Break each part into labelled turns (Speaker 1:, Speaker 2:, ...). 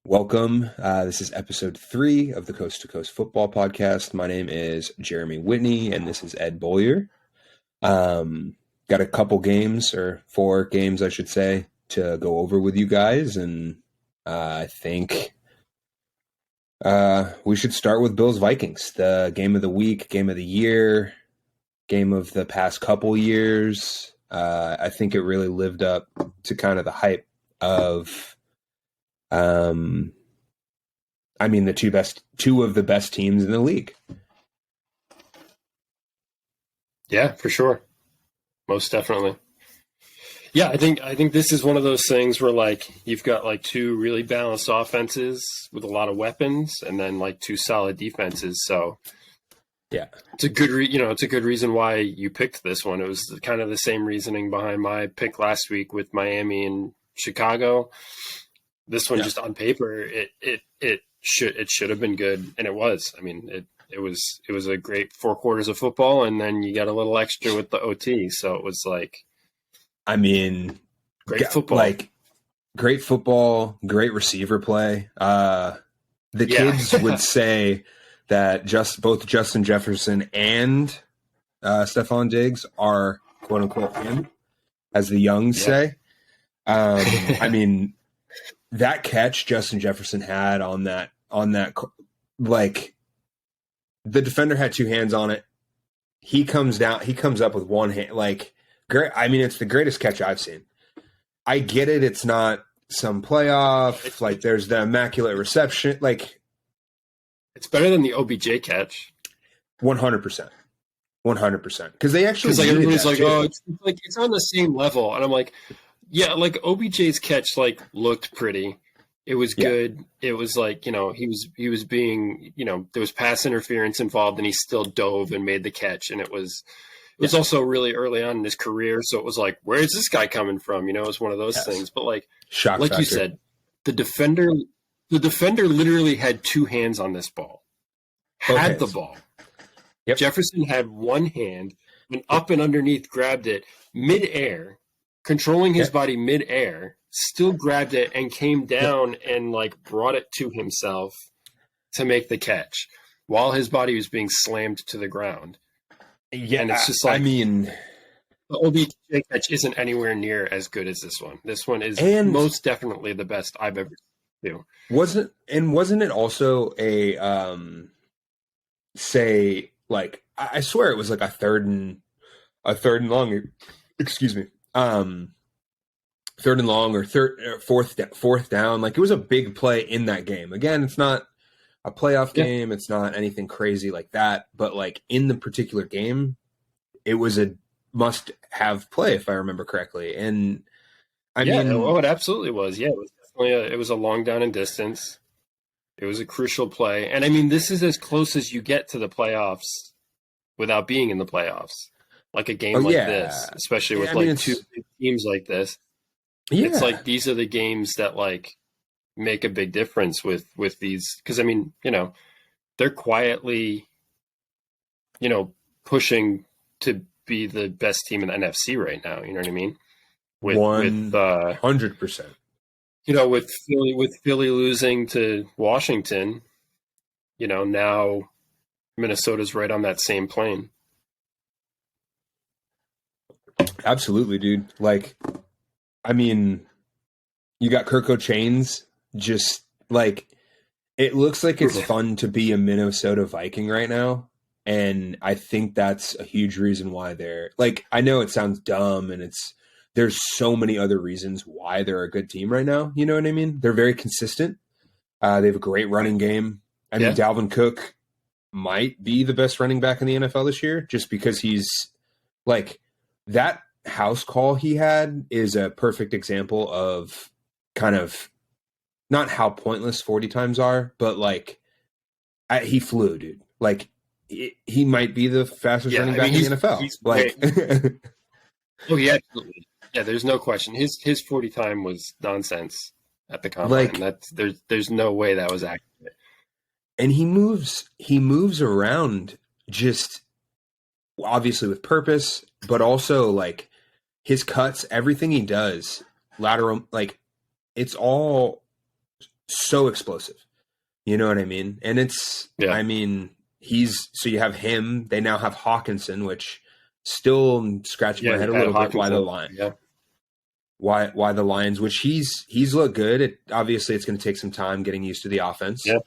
Speaker 1: Welcome. This is episode 3 of the Coast to Coast Football Podcast. My name is Jeremy Whitney, and this is Ed Boyer. Got a couple games, or 4 games, I should say, to go over with you guys, and I think we should start with Bills Vikings, the game of the week, game of the year, game of the past couple years. I think it really lived up to kind of the hype of the two of the best teams in the league.
Speaker 2: Yeah, for sure. Most definitely. Yeah, I think this is one of those things where like you've got like two really balanced offenses with a lot of weapons, and then like two solid defenses. So
Speaker 1: yeah,
Speaker 2: it's a good it's a good reason why you picked this one. It was kind of the same reasoning behind my pick last week with Miami and Chicago. This one, just on paper, it should have been good, and it was. I mean, it was a great 4 quarters of football, and then you got a little extra with the OT. So it was like,
Speaker 1: I mean,
Speaker 2: great football,
Speaker 1: great receiver play. Kids would say that both Justin Jefferson and Stephon Diggs are quote unquote him, as the young say. I mean. That catch Justin Jefferson had on that, like, the defender had 2 hands on it. He comes up with 1 hand. Like, great. I mean, it's the greatest catch I've seen. I get it. It's not some playoff. Like, there's the immaculate reception. Like,
Speaker 2: it's better than the OBJ catch.
Speaker 1: 100%. 100%. Because they actually,
Speaker 2: like, everybody's like, oh, it's on the same level. And I'm like, yeah, like OBJ's catch like looked pretty. It was good. It was like, he was being, there was pass interference involved, and he still dove and made the catch. And it was also really early on in his career, so it was like, where is this guy coming from? It was one of those things. But like
Speaker 1: shock factor.
Speaker 2: You said, the defender literally had 2 hands on this ball. Had the ball.
Speaker 1: Yep.
Speaker 2: Jefferson had 1 hand, and up and underneath grabbed it midair. Controlling his body midair, still grabbed it and came down and like brought it to himself to make the catch while his body was being slammed to the ground.
Speaker 1: Yeah,
Speaker 2: and it's just like,
Speaker 1: I mean,
Speaker 2: the OBJ catch isn't anywhere near as good as this one. This one is most definitely the best I've ever seen.
Speaker 1: Wasn't it also a I swear it was like a third and long. Excuse me. 3rd and long or fourth down. Like, it was a big play in that game. Again, it's not a playoff game. It's not anything crazy like that. But like in the particular game, it was a must-have play, if I remember correctly. And I mean,
Speaker 2: it absolutely was. Yeah, it was definitely it was a long down and distance. It was a crucial play, and I mean, this is as close as you get to the playoffs without being in the playoffs. Like a game this, especially with two big teams like this. Yeah. It's like these are the games that like make a big difference with these, because I mean, they're quietly, pushing to be the best team in the NFC right now. You know what I mean?
Speaker 1: 100%.
Speaker 2: With Philly losing to Washington, now Minnesota's right on that same plane.
Speaker 1: Absolutely, dude. Like, I mean, you got Kirko Chains. Just like, it looks like it's fun to be a Minnesota Viking right now, and I think that's a huge reason why they're like. I know it sounds dumb, and there's so many other reasons why they're a good team right now. You know what I mean? They're very consistent. They have a great running game. I mean, Dalvin Cook might be the best running back in the NFL this year, just because he's like. That house call he had is a perfect example of kind of not how pointless 40 times are, but like he flew, dude. Like he might be the fastest running back in the NFL. Like,
Speaker 2: oh yeah, absolutely. Yeah, there's no question. His 40 time was nonsense at the combine. Like, there's no way that was accurate.
Speaker 1: And he moves around just obviously with purpose, but also like his cuts, everything he does, lateral, like it's all so explosive. You know what I mean? And I mean, so you have him. They now have Hawkinson, which still scratching my head a little bit. Why the line?
Speaker 2: Yeah.
Speaker 1: Why the Lions? Which he's looked good. Obviously, it's going to take some time getting used to the offense.
Speaker 2: Yeah.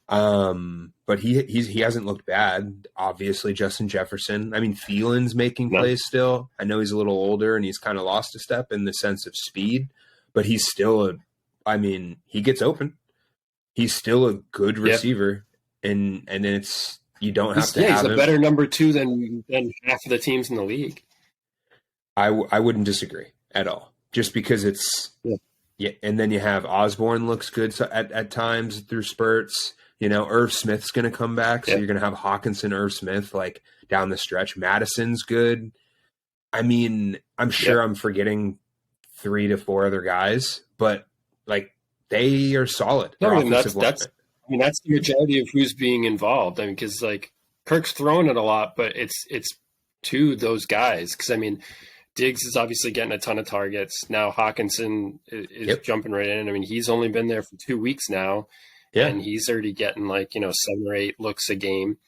Speaker 1: But he hasn't looked bad. Obviously, Justin Jefferson. I mean, Thielen's making plays still. I know he's a little older and he's kind of lost a step in the sense of speed, but he's still he gets open. He's still a good receiver, and it's you don't have to.
Speaker 2: He's a better number 2 than half of the teams in the league.
Speaker 1: I wouldn't disagree at all. Just because it's and then you have Osborne looks good at times through spurts. You know, Irv Smith's going to come back, so you're going to have Hawkinson, Irv Smith like down the stretch. Madison's good. I mean, I'm sure I'm forgetting 3 to 4 other guys, but like. They are solid.
Speaker 2: That's the majority of who's being involved. I mean, because like Kirk's throwing it a lot, but it's to those guys. Because I mean, Diggs is obviously getting a ton of targets now. Hawkinson is jumping right in. I mean, he's only been there for 2 weeks now, and he's already getting 7 or 8 looks a game.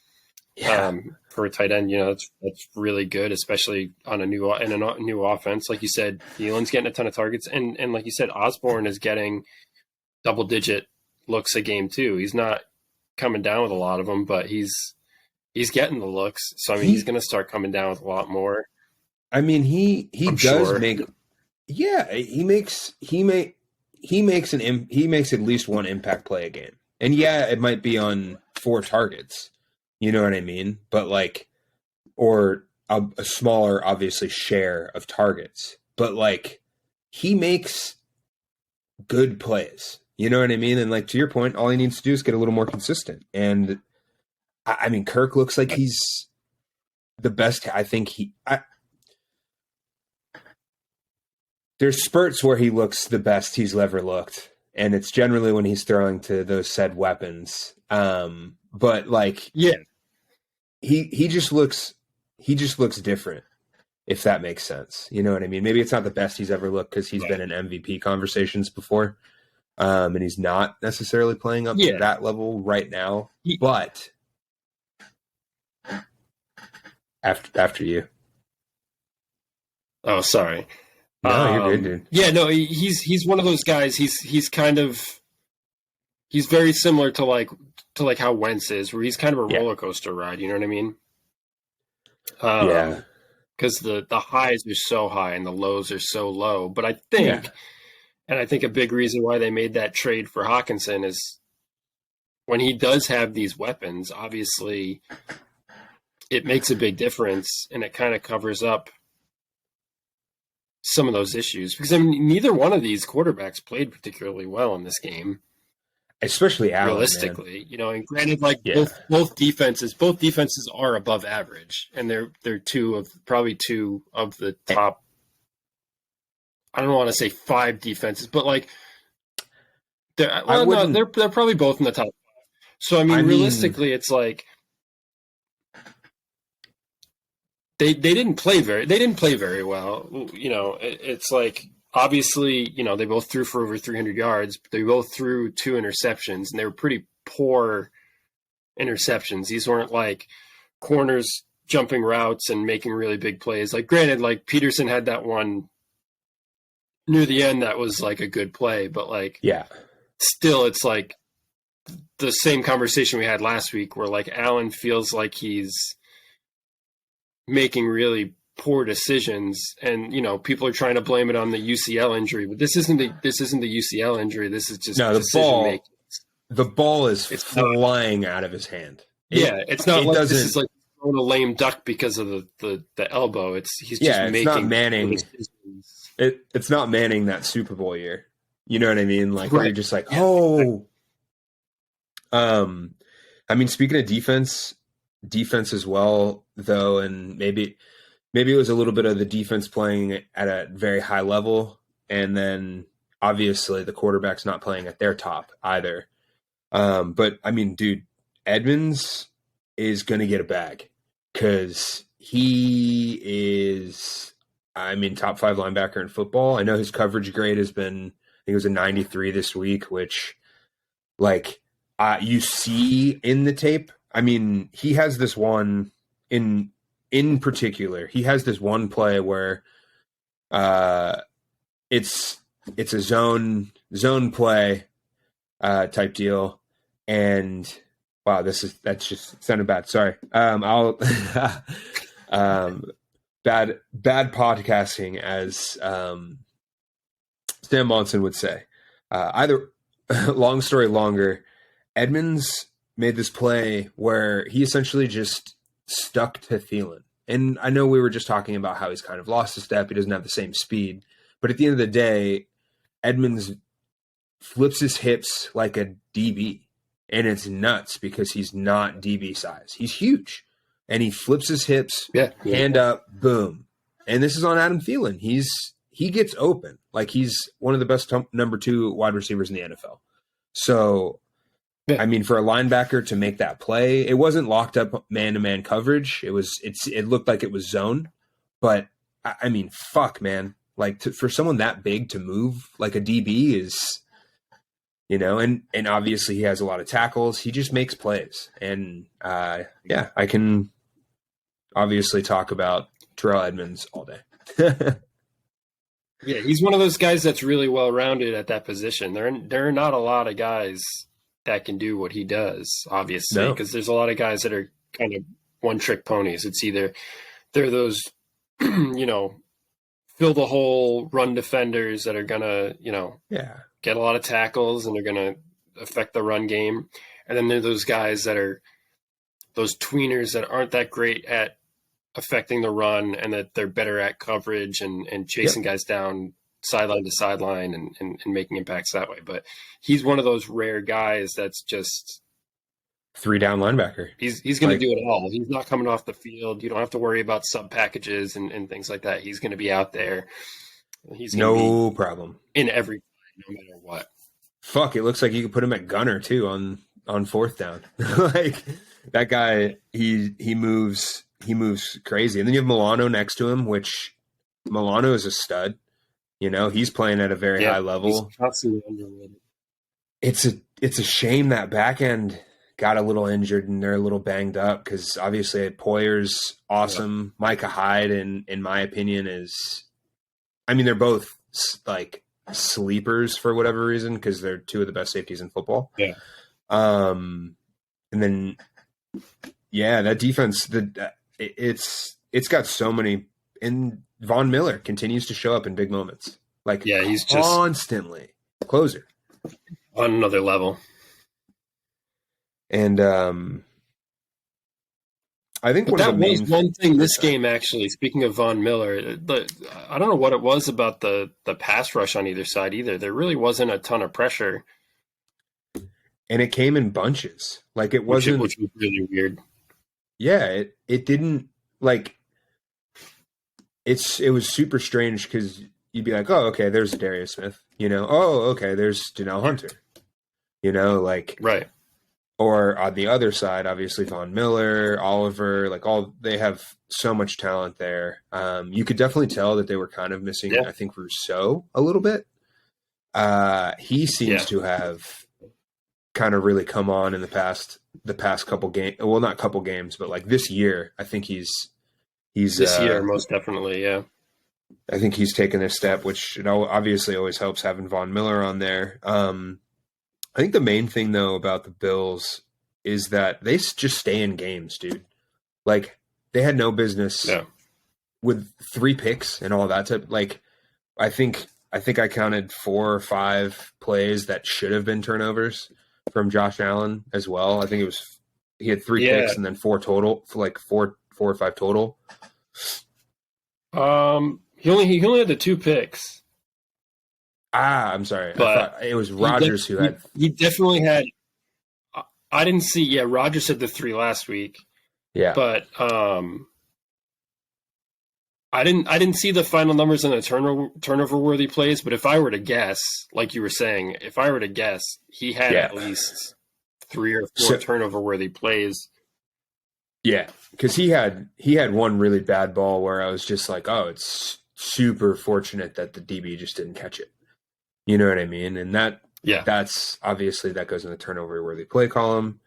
Speaker 2: For a tight end, that's really good, especially on a new offense. Like you said, Thielen's getting a ton of targets, and like you said, Osborne is getting double-digit looks a game too. He's not coming down with a lot of them, but he's getting the looks. So I mean, he's going to start coming down with a lot more.
Speaker 1: I mean, he makes at least one impact play a game, and it might be on 4 targets. You know what I mean? But or a smaller, obviously, share of targets. But he makes good plays. You know what I mean? And to your point, all he needs to do is get a little more consistent. And I mean, Kirk looks like he's the best. I think there's spurts where he looks the best he's ever looked. And it's generally when he's throwing to those said weapons. But he just looks different, if that makes sense. You know what I mean? Maybe it's not the best he's ever looked because he's been in MVP conversations before. And he's not necessarily playing up to that level right now. But after you.
Speaker 2: Oh, sorry.
Speaker 1: No, you're good, dude.
Speaker 2: Yeah, no, he's one of those guys. He's very similar to how Wentz is, where he's kind of a roller coaster ride. You know what I mean? Because the highs are so high and the lows are so low. But I think. And I think a big reason why they made that trade for Hawkinson is when he does have these weapons, obviously it makes a big difference and it kind of covers up some of those issues. Because I mean, neither one of these quarterbacks played particularly well in this game.
Speaker 1: Especially Allen,
Speaker 2: realistically, man. And granted, both defenses are above average, and they're two of the top. I don't want to say 5 defenses, but they're probably both in the top 5. So I mean, realistically, it's they didn't play very well. It's obviously, they both threw for over 300 yards, but they both threw 2 interceptions, and they were pretty poor interceptions. These weren't corners jumping routes and making really big plays. Granted, Peterson had that one near the end that was a good play, but still it's the same conversation we had last week where Allen feels like he's making really poor decisions, and people are trying to blame it on the UCL injury, but this isn't the UCL injury. This is just decision making.
Speaker 1: The ball is flying out of his hand.
Speaker 2: It's not this is throwing a lame duck because of the elbow. He's just making.
Speaker 1: Not Manning. It's not Manning that Super Bowl year. You know what I mean? Where you're just oh. I mean, speaking of defense as well, though, and maybe it was a little bit of the defense playing at a very high level, and then obviously the quarterback's not playing at their top either. But I mean, dude, Edmonds is going to get a bag because he is, top 5 linebacker in football. I know his coverage grade has been, I think it was a 93 this week, which Like you see in the tape. I mean, he has this one in particular. He has this one play where it's a zone play type deal, and wow, that's just sounded bad. Sorry. I'll bad podcasting, as Sam Monson would say. Either long story longer, Edmonds made this play where he essentially just stuck to Thielen. And I know we were just talking about how he's kind of lost a step. He doesn't have the same speed. But at the end of the day, Edmonds flips his hips like a DB. And it's nuts because he's not DB size. He's huge. And he flips his hips, hand up, boom. And this is on Adam Thielen. He gets open. Like, he's one of the best number 2 wide receivers in the NFL. So, I mean, for a linebacker to make that play, it wasn't locked up man-to-man coverage. It looked like it was zone. But, I mean, fuck, man. Like, for someone that big to move like a DB is, you know, and obviously he has a lot of tackles. He just makes plays. And, yeah, I can obviously talk about Terrell Edmonds all day.
Speaker 2: Yeah, he's one of those guys that's really well-rounded at that position. There are not a lot of guys that can do what he does, obviously, because there's a lot of guys that are kind of one-trick ponies. It's either they're those, you know, fill the hole run defenders that are gonna, you know, get a lot of tackles and they're gonna affect the run game, and then there are those guys that are those tweeners that aren't that great at affecting the run and that they're better at coverage and chasing guys down sideline to sideline and making impacts that way. But he's one of those rare guys that's just
Speaker 1: 3-down linebacker.
Speaker 2: He's going to do it all. He's not coming off the field. You don't have to worry about sub packages and things like that. He's going to be out there. He's
Speaker 1: no problem
Speaker 2: in every play, no matter what.
Speaker 1: Fuck, it looks like you could put him at gunner too on 4th down. Like, that guy, he moves crazy. And then you have Milano next to him, which Milano is a stud. You know, he's playing at a very high level.
Speaker 2: He's constantly underrated.
Speaker 1: It's a shame that back end got a little injured and they're a little banged up, because obviously Poyer's awesome. Yeah. Micah Hyde, in my opinion, they're both like sleepers for whatever reason, because they're 2 of the best safeties in football.
Speaker 2: Yeah.
Speaker 1: And then, that defense, it's got so many, and Von Miller continues to show up in big moments. Like,
Speaker 2: he's
Speaker 1: constantly closer
Speaker 2: on another level.
Speaker 1: And I think
Speaker 2: that was one thing this game, actually. Speaking of Von Miller, I don't know what it was about the pass rush on either side either. There really wasn't a ton of pressure,
Speaker 1: and it came in bunches. Like, it wasn't,
Speaker 2: which was really weird.
Speaker 1: Yeah, it didn't, like, it was super strange, because you'd be like, oh, okay, there's Darius Smith, you know, oh, okay, there's Janelle Hunter, you know, like,
Speaker 2: right.
Speaker 1: Or on the other side, obviously Von Miller, Oliver, like, they have so much talent there. You could definitely tell that they were kind of missing, I think, Rousseau a little bit. He seems to have kind of really come on in the past couple games. Well, not couple games, but like this year, I think he's
Speaker 2: this year, most definitely. Yeah.
Speaker 1: I think he's taken a step, which, you know, obviously always helps having Von Miller on there. I think the main thing, though, about the Bills is that they just stay in games, dude. Like, they had no business with 3 picks and all that. Like, I think I counted 4 or 5 plays that should have been turnovers from Josh Allen as well. I think he had 3 picks and then 4 total, like 4 or 5 total.
Speaker 2: He only had the 2 picks.
Speaker 1: I'm sorry. But I thought it was Rodgers who had.
Speaker 2: He definitely had. I didn't see. Yeah, Rodgers had the 3 last week.
Speaker 1: Yeah,
Speaker 2: but I didn't see the final numbers on the turnover worthy plays. But if I were to guess, like you were saying, he had at least 3 or 4 turnover worthy plays.
Speaker 1: Yeah, because he had one really bad ball where I was just like, oh, it's super fortunate that the DB just didn't catch it. You know what I mean? And that
Speaker 2: Yeah.
Speaker 1: That's obviously that goes in the turnover worthy play column.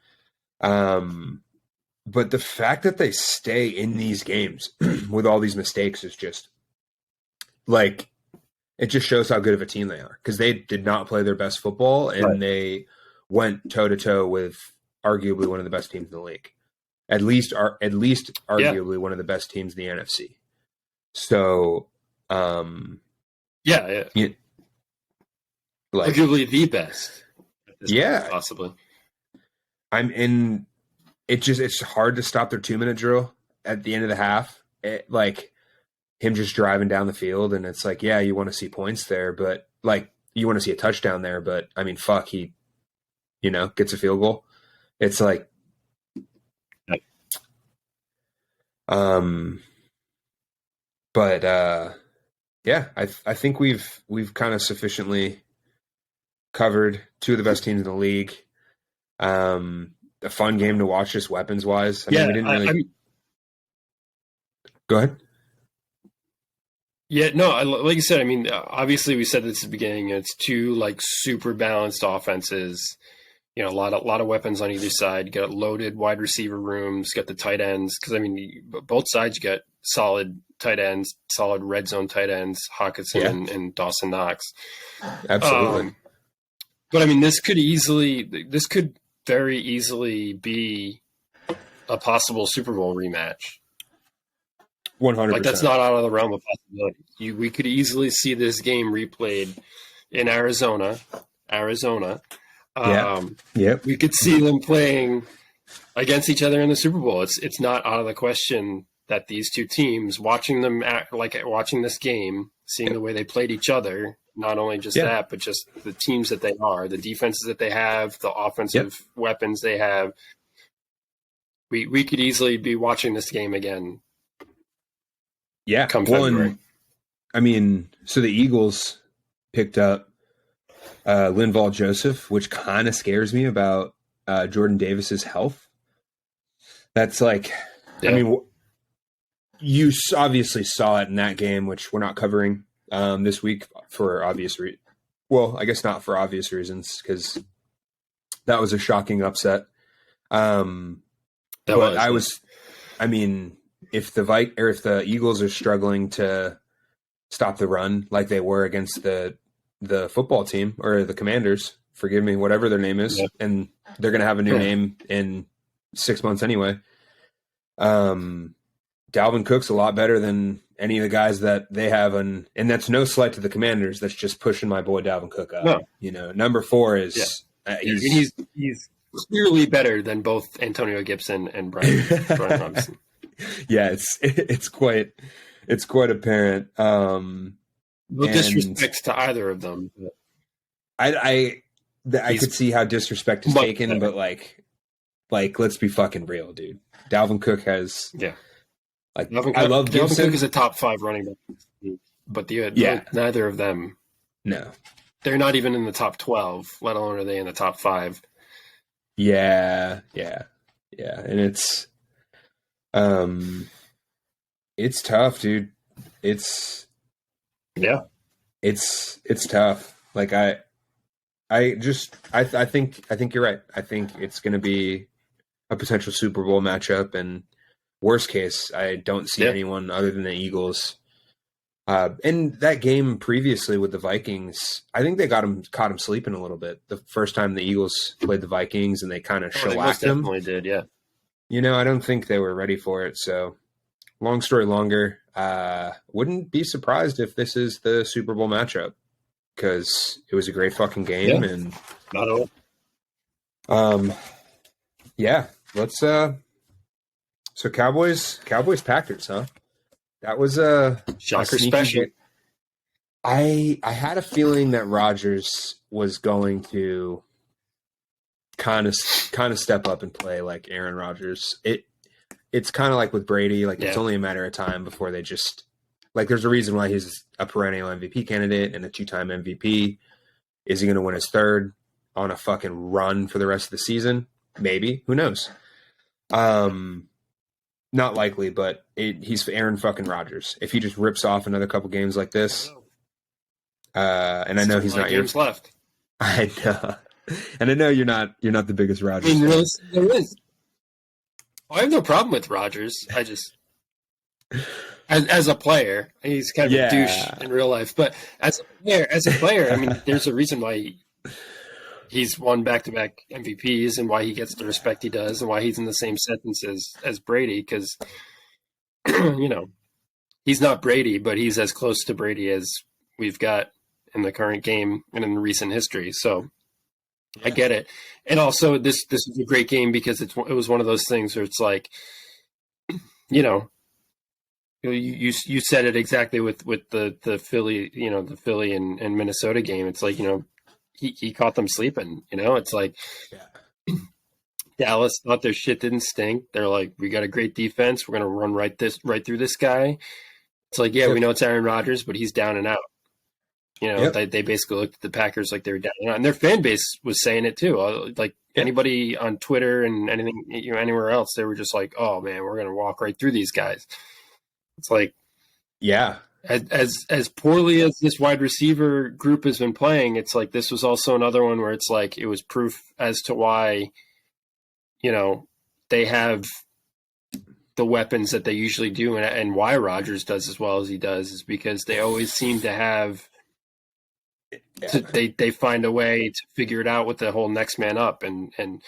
Speaker 1: But the fact that they stay in these games with all these mistakes is just like, it just shows how good of a team they are, because they did not play their best football and they went toe to toe with arguably one of the best teams in the league, at least arguably one of the best teams in the NFC. So,
Speaker 2: yeah.
Speaker 1: Like,
Speaker 2: arguably the best.
Speaker 1: Yeah,
Speaker 2: possibly.
Speaker 1: It's hard to stop their 2-minute drill at the end of the half. Like him just driving down the field, and it's like, yeah, you want to see points there, but like you want to see a touchdown there, but I mean, fuck, he, gets a field goal. It's like, yeah, I think we've kind of sufficiently covered two of the best teams in the league. A fun game to watch, just weapons wise. We didn't really. Go ahead.
Speaker 2: Yeah, no, like you said, obviously we said this at the beginning. It's two like super balanced offenses. A lot of weapons on either side. You got loaded wide receiver rooms. Got the tight ends, because both sides you got solid tight ends, solid red zone tight ends, Hawkinson and Dawson Knox.
Speaker 1: Absolutely.
Speaker 2: But this could very easily be a possible Super Bowl rematch.
Speaker 1: 100%.
Speaker 2: Like, that's not out of the realm of possibility. We could easily see this game replayed in Arizona. We could see them playing against each other in the Super Bowl. It's not out of the question that these two teams, watching this game, seeing the way they played each other, not only just that, but just the teams that they are, the defenses that they have, the offensive weapons they have. We could easily be watching this game again.
Speaker 1: Yeah.
Speaker 2: Come February.
Speaker 1: So the Eagles picked up Linval Joseph, which kind of scares me about Jordan Davis's health. That's like, you obviously saw it in that game, which we're not covering this week for obvious well, I guess not for obvious reasons, because that was a shocking upset. If the Eagles are struggling to stop the run like they were against the football team or the Commanders, forgive me, whatever their name is, and they're going to have a new name in 6 months anyway. Dalvin Cook's a lot better than any of the guys that they have, and that's no slight to the Commanders. That's just pushing my boy Dalvin Cook up. No. Number 4 is
Speaker 2: he's clearly better than both Antonio Gibson and Brian Robinson.
Speaker 1: Yeah, it's quite apparent.
Speaker 2: No disrespect to either of them.
Speaker 1: I could see how disrespect is taken, better. But like let's be fucking real, dude. Dalvin Cook has I love Gibson.
Speaker 2: Dalvin Cook is a top 5 running back, but neither of them.
Speaker 1: No,
Speaker 2: they're not even in the top 12. Let alone are they in the top 5.
Speaker 1: Yeah, and it's tough, dude. It's tough. Like I think you're right. I think it's going to be a potential Super Bowl matchup, and worst case, I don't see anyone other than the Eagles. And that game previously with the Vikings, I think they caught him sleeping a little bit. The first time the Eagles played the Vikings, and they kind of shellacked him.
Speaker 2: Definitely did, yeah.
Speaker 1: I don't think they were ready for it. So, long story longer, wouldn't be surprised if this is the Super Bowl matchup, because it was a great fucking game, and
Speaker 2: not at all.
Speaker 1: Let's. So Cowboys Packers, huh? That was a
Speaker 2: shocker special.
Speaker 1: I had a feeling that Rodgers was going to kind of step up and play like Aaron Rodgers. It's kind of like with Brady, it's only a matter of time before they just there's a reason why he's a perennial MVP candidate and a 2-time MVP. Is he going to win his 3rd on a fucking run for the rest of the season? Maybe. Who knows? Not likely, but he's Aaron fucking Rodgers. If he just rips off another couple games like this, and I know he's not
Speaker 2: games left.
Speaker 1: I know, and I know you're not the biggest
Speaker 2: I
Speaker 1: Rodgers
Speaker 2: mean,
Speaker 1: fan.
Speaker 2: really, there is. I have no problem with Rodgers. I just, as a player, he's kind of a douche
Speaker 1: Yeah,
Speaker 2: in real life. But as a player, I mean, there's a reason why he's won back-to-back MVPs and why he gets the respect he does and why he's in the same sentence as Brady. Because you know, he's not Brady, but he's as close to Brady as we've got in the current game and in recent history. So I get it. And also, this is a great game because it was one of those things where it's like, you know, you said it exactly with the Philly, the Philly and Minnesota game. It's like, he caught them sleeping. It's like
Speaker 1: yeah,
Speaker 2: Dallas thought their shit didn't stink. They're like, we got a great defense. We're gonna run right through this guy. It's like, yeah, we
Speaker 1: yep,
Speaker 2: know it's Aaron Rodgers, but he's down and out.
Speaker 1: yep,
Speaker 2: They basically looked at the Packers like they were down and out, and their fan base was saying it too. Like
Speaker 1: yep,
Speaker 2: anybody on Twitter and anything, anywhere else, they were just like, oh man, we're gonna walk right through these guys. It's like,
Speaker 1: yeah,
Speaker 2: as poorly as this wide receiver group has been playing, it's like this was also another one where it's like it was proof as to why, they have the weapons that they usually do, and why Rodgers does as well as he does is because they always seem to have
Speaker 1: yeah.
Speaker 2: they find a way to figure it out with the whole next man up, and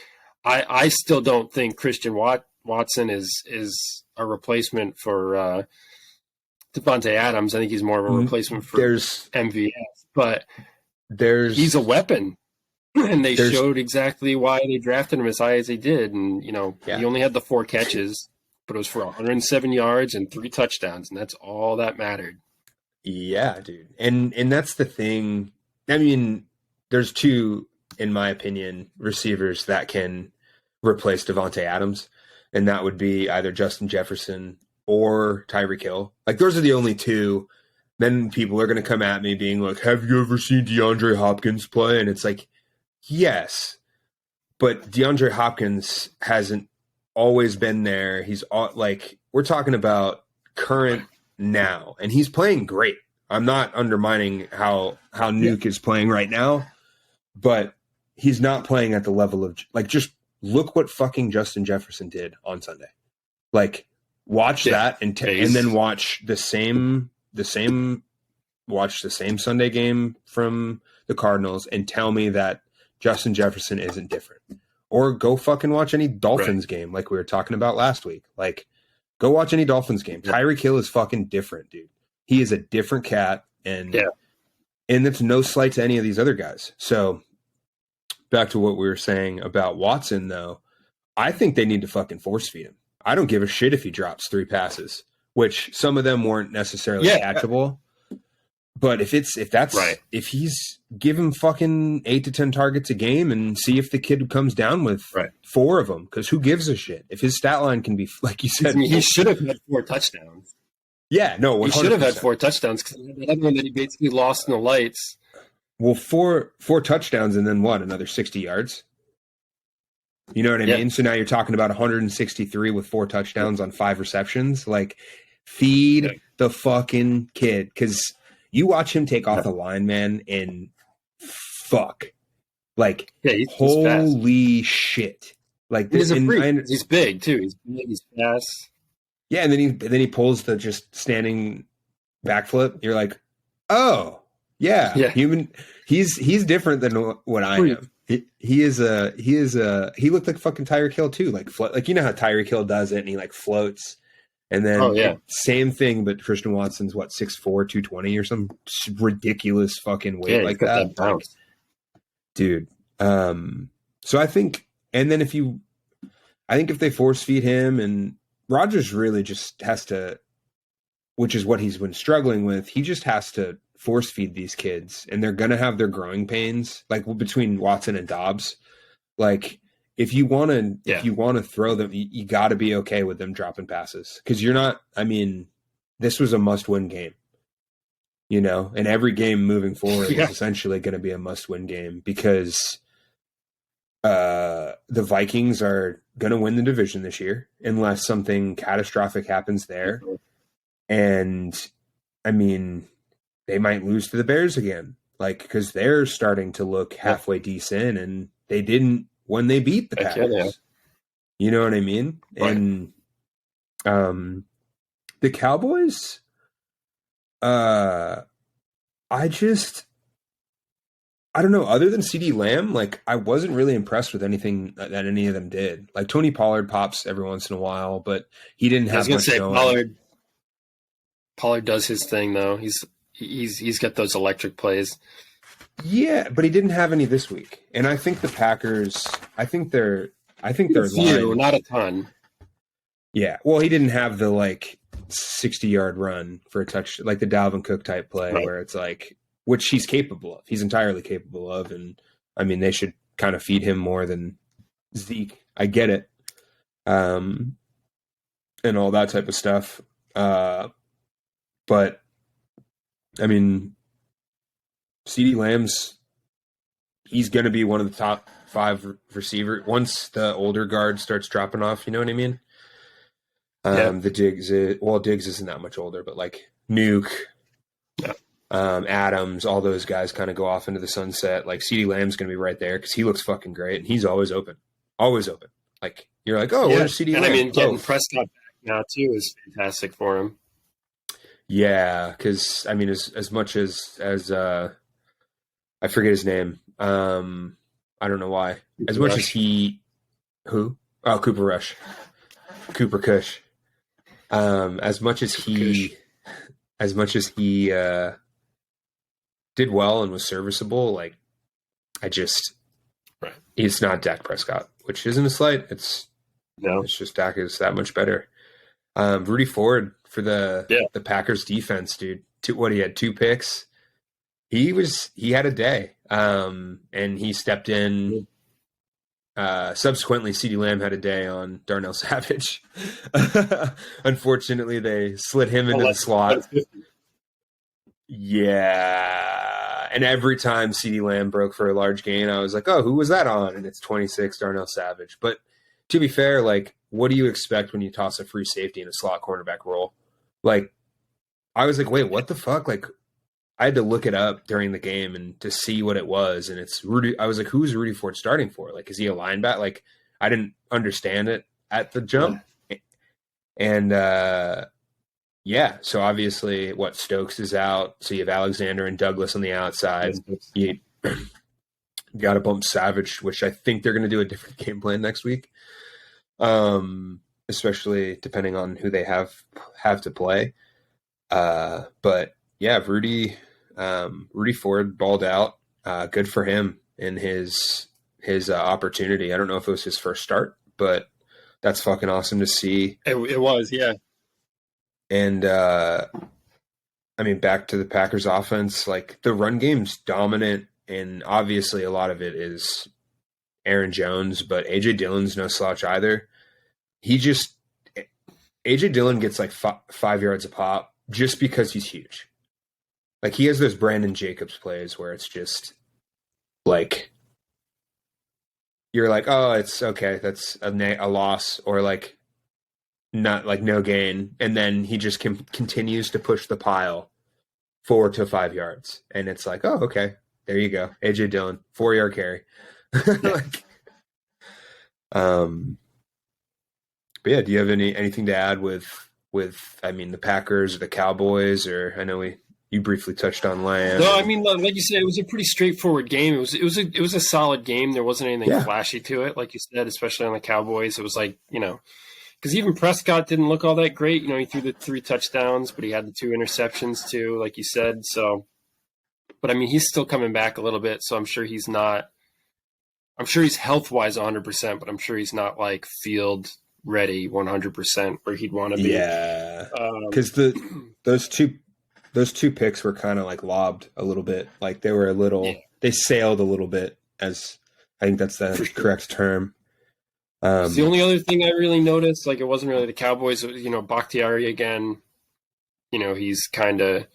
Speaker 2: I still don't think Christian Watson is a replacement for Devontae Adams. I think he's more of a replacement for
Speaker 1: There's
Speaker 2: MVS, but
Speaker 1: there's
Speaker 2: he's a weapon. And they
Speaker 1: there's
Speaker 2: showed exactly why they drafted him as high as they did. And,
Speaker 1: yeah,
Speaker 2: he only had the 4 catches, but it was for 107 yards and 3 touchdowns. And that's all that mattered.
Speaker 1: yeah, dude. And that's the thing. I mean, there's two, in my opinion, receivers that can replace Devontae Adams, and that would be either Justin Jefferson or Tyreek Hill. Like those are the only two. Then people are going to come at me being like, "Have you ever seen DeAndre Hopkins play?" And it's like, yes, but DeAndre Hopkins hasn't always been there. He's like, we're talking about current now, and he's playing great. I'm not undermining how Nuke is playing right now, but he's not playing at the level of like just look what fucking Justin Jefferson did on Sunday. Like watch that and then watch the same Sunday game from the Cardinals and tell me that Justin Jefferson isn't different. Or go fucking watch any Dolphins game like we were talking about last week. Like go watch any Dolphins game. Tyreek Hill is fucking different, dude. He is a different cat, and it's no slight to any of these other guys. So back to what we were saying about Watson, though, I think they need to fucking force feed him. I don't give a shit if he drops 3 passes, which some of them weren't necessarily catchable. But if he's give him fucking 8 to 10 targets a game and see if the kid comes down with 4 of them, because who gives a shit if his stat line can be like you said?
Speaker 2: I mean, he should have had 4 touchdowns.
Speaker 1: Yeah, no, 100%.
Speaker 2: He should have had 4 touchdowns because the other one that he basically lost in the lights.
Speaker 1: Well, four touchdowns and then what? Another 60 yards. You know what I mean? So now you're talking about 163 with 4 touchdowns on 5 receptions. Like, feed the fucking kid, because you watch him take off the line, man, and fuck, like, holy shit! Like,
Speaker 2: he's a freak. He's big too. He's fast.
Speaker 1: Yeah, and then he pulls the just standing backflip. You're like, oh yeah. Human. He's different than what I am. He looked like fucking Tyreek Hill too. Like you know how Tyreek Hill does it, and he like floats. And then same thing, but Christian Watson's what 6'4", 220 or some ridiculous fucking weight like that. Like, dude. So I think, and then if they force feed him, and Rodgers really just has to, which is what he's been struggling with. He just has to force feed these kids, and they're gonna have their growing pains, like between Watson and Dobbs. Like, if you want to throw them, you got to be okay with them dropping passes, because you're not. I mean, this was a must-win game, and every game moving forward is essentially going to be a must-win game, because the Vikings are going to win the division this year unless something catastrophic happens there, and I mean, they might lose to the Bears again. like because they're starting to look halfway decent, and they didn't when they beat the
Speaker 2: Heck yeah, they are.
Speaker 1: Packers. You know what I mean?
Speaker 2: Right.
Speaker 1: And the Cowboys, I don't know. Other than CD Lamb, like I wasn't really impressed with anything that any of them did. Like Tony Pollard pops every once in a while, but he didn't
Speaker 2: I was
Speaker 1: have
Speaker 2: gonna
Speaker 1: much
Speaker 2: say
Speaker 1: going.
Speaker 2: Pollard does his thing though. He's got those electric plays.
Speaker 1: Yeah, but he didn't have any this week. And I think the Packers, I think
Speaker 2: A
Speaker 1: their
Speaker 2: few,
Speaker 1: line.
Speaker 2: not a ton.
Speaker 1: Yeah, well, he didn't have the like 60-yard run for a touch, like the Dalvin Cook type play,
Speaker 2: Right.
Speaker 1: where it's like, which he's capable of. He's entirely capable of, and I mean, they should kind of feed him more than Zeke. I get it, and all that type of stuff. But I mean, CeeDee Lamb's he's going to be one of the top 5 receiver once the older guard starts dropping off. You know what I mean?
Speaker 2: Yeah.
Speaker 1: The Diggs isn't that much older, but like Nuke,
Speaker 2: Yeah.
Speaker 1: Adams, all those guys kind of go off into the sunset. Like CeeDee Lamb's going to be right there because he looks fucking great and he's always open. Like you're like, oh,
Speaker 2: Yeah.
Speaker 1: where's CeeDee Lamb?
Speaker 2: And I mean, getting Prescott back now too is fantastic for him.
Speaker 1: Yeah, because I mean, as much as I forget his name. I don't know why. As much as he, who? Oh, Cooper Rush, Cooper Cush. As much as he did well and was serviceable, like
Speaker 2: Right.
Speaker 1: It's not Dak Prescott, which isn't a slight. It's just Dak is that much better. Rudy Ford for the Packers defense, dude. He had 2 picks. He had a day. And he stepped in. Subsequently, CeeDee Lamb had a day on Darnell Savage. Unfortunately, they slid him into the slot. Yeah. And every time CeeDee Lamb broke for a large gain, I was like, oh, who was that on? And it's 26, Darnell Savage. But to be fair, like, what do you expect when you toss a free safety in a slot cornerback role? Like, I was like, wait, what the fuck? Like, I had to look it up during the game and to see what it was. And it's Rudy. I was like, who's Rudy Ford starting for? Like, is he a linebacker? Like, I didn't understand it at the jump. And, yeah. So obviously Stokes is out. So you have Alexander and Douglas on the outside. You got to bump Savage, which I think they're going to do a different game plan next week. Especially depending on who they have to play. But yeah, Rudy Ford balled out. Good for him in his opportunity. I don't know if it was his first start, but that's fucking awesome to see.
Speaker 2: It was, yeah.
Speaker 1: And I mean, back to the Packers offense, like the run game's dominant, and obviously a lot of it is Aaron Jones, but AJ Dillon's no slouch either. AJ Dillon gets like 5 yards a pop just because he's huge. Like he has those Brandon Jacobs plays where it's just like you're like, oh, it's okay, that's a loss, or like not like no gain, and then he just continues to push the pile 4 to 5 yards, and it's like, oh, okay, there you go, AJ Dillon, 4-yard carry. Like, but yeah, do you have anything to add with I mean the Packers or the Cowboys, or I know you briefly touched on Lamb.
Speaker 2: No, I mean, like you said, it was a pretty straightforward game. It was a solid game. There wasn't anything flashy to it, like you said, especially on the Cowboys. It was like, because even Prescott didn't look all that great. He threw the 3 touchdowns, but he had the 2 interceptions too, like you said. So, but I mean, he's still coming back a little bit, so I'm sure he's not. I'm sure he's health wise 100%, but I'm sure he's not like field ready 100% where he'd want to be.
Speaker 1: Yeah, because those two picks were kind of like lobbed a little bit. Like they were they sailed a little bit, as I think that's the correct term.
Speaker 2: The only other thing I really noticed, like it wasn't really the Cowboys, Bakhtiari again, he's kind of,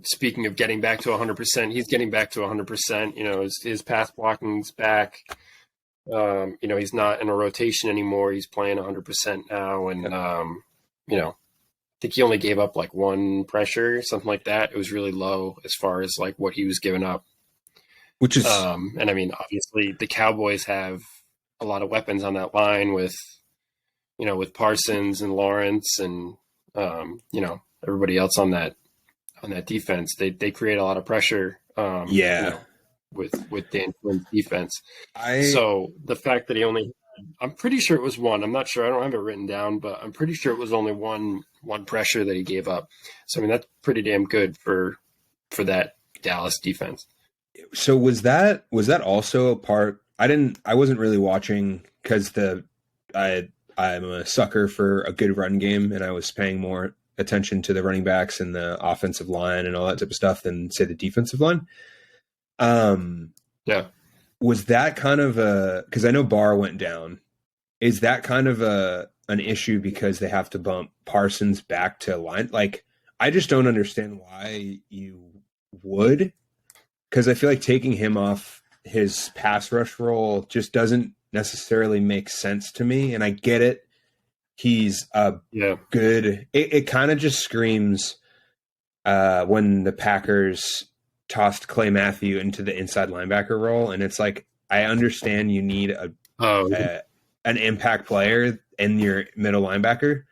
Speaker 2: speaking of getting back to 100%, he's getting back to 100%, his pass blocking's back. He's not in a rotation anymore. He's playing 100% now. And, think he only gave up like one pressure, something like that. It was really low as far as like what he was giving up.
Speaker 1: Which is
Speaker 2: And I mean, obviously, the Cowboys have a lot of weapons on that line with, with Parsons and Lawrence and everybody else on that defense. They create a lot of pressure.
Speaker 1: yeah.
Speaker 2: With Dan Quinn's defense.
Speaker 1: I
Speaker 2: So the fact that he only, I'm pretty sure it was one. I'm not sure. I don't have it written down, but I'm pretty sure it was only one pressure that he gave up. So I mean, that's pretty damn good for that Dallas defense.
Speaker 1: so was that also a part? I wasn't really watching because I'm a sucker for a good run game, and I was paying more attention to the running backs and the offensive line and all that type of stuff than say the defensive line.
Speaker 2: Yeah.
Speaker 1: Was that kind of because I know Barr went down. Is that kind of an issue because they have to bump Parsons back to line? Like, I just don't understand why you would, because I feel like taking him off his pass rush role just doesn't necessarily make sense to me. And I get it. He's good. It kind of just screams when the Packers tossed Clay Matthew into the inside linebacker role. And it's like, I understand you need an impact player in your middle linebacker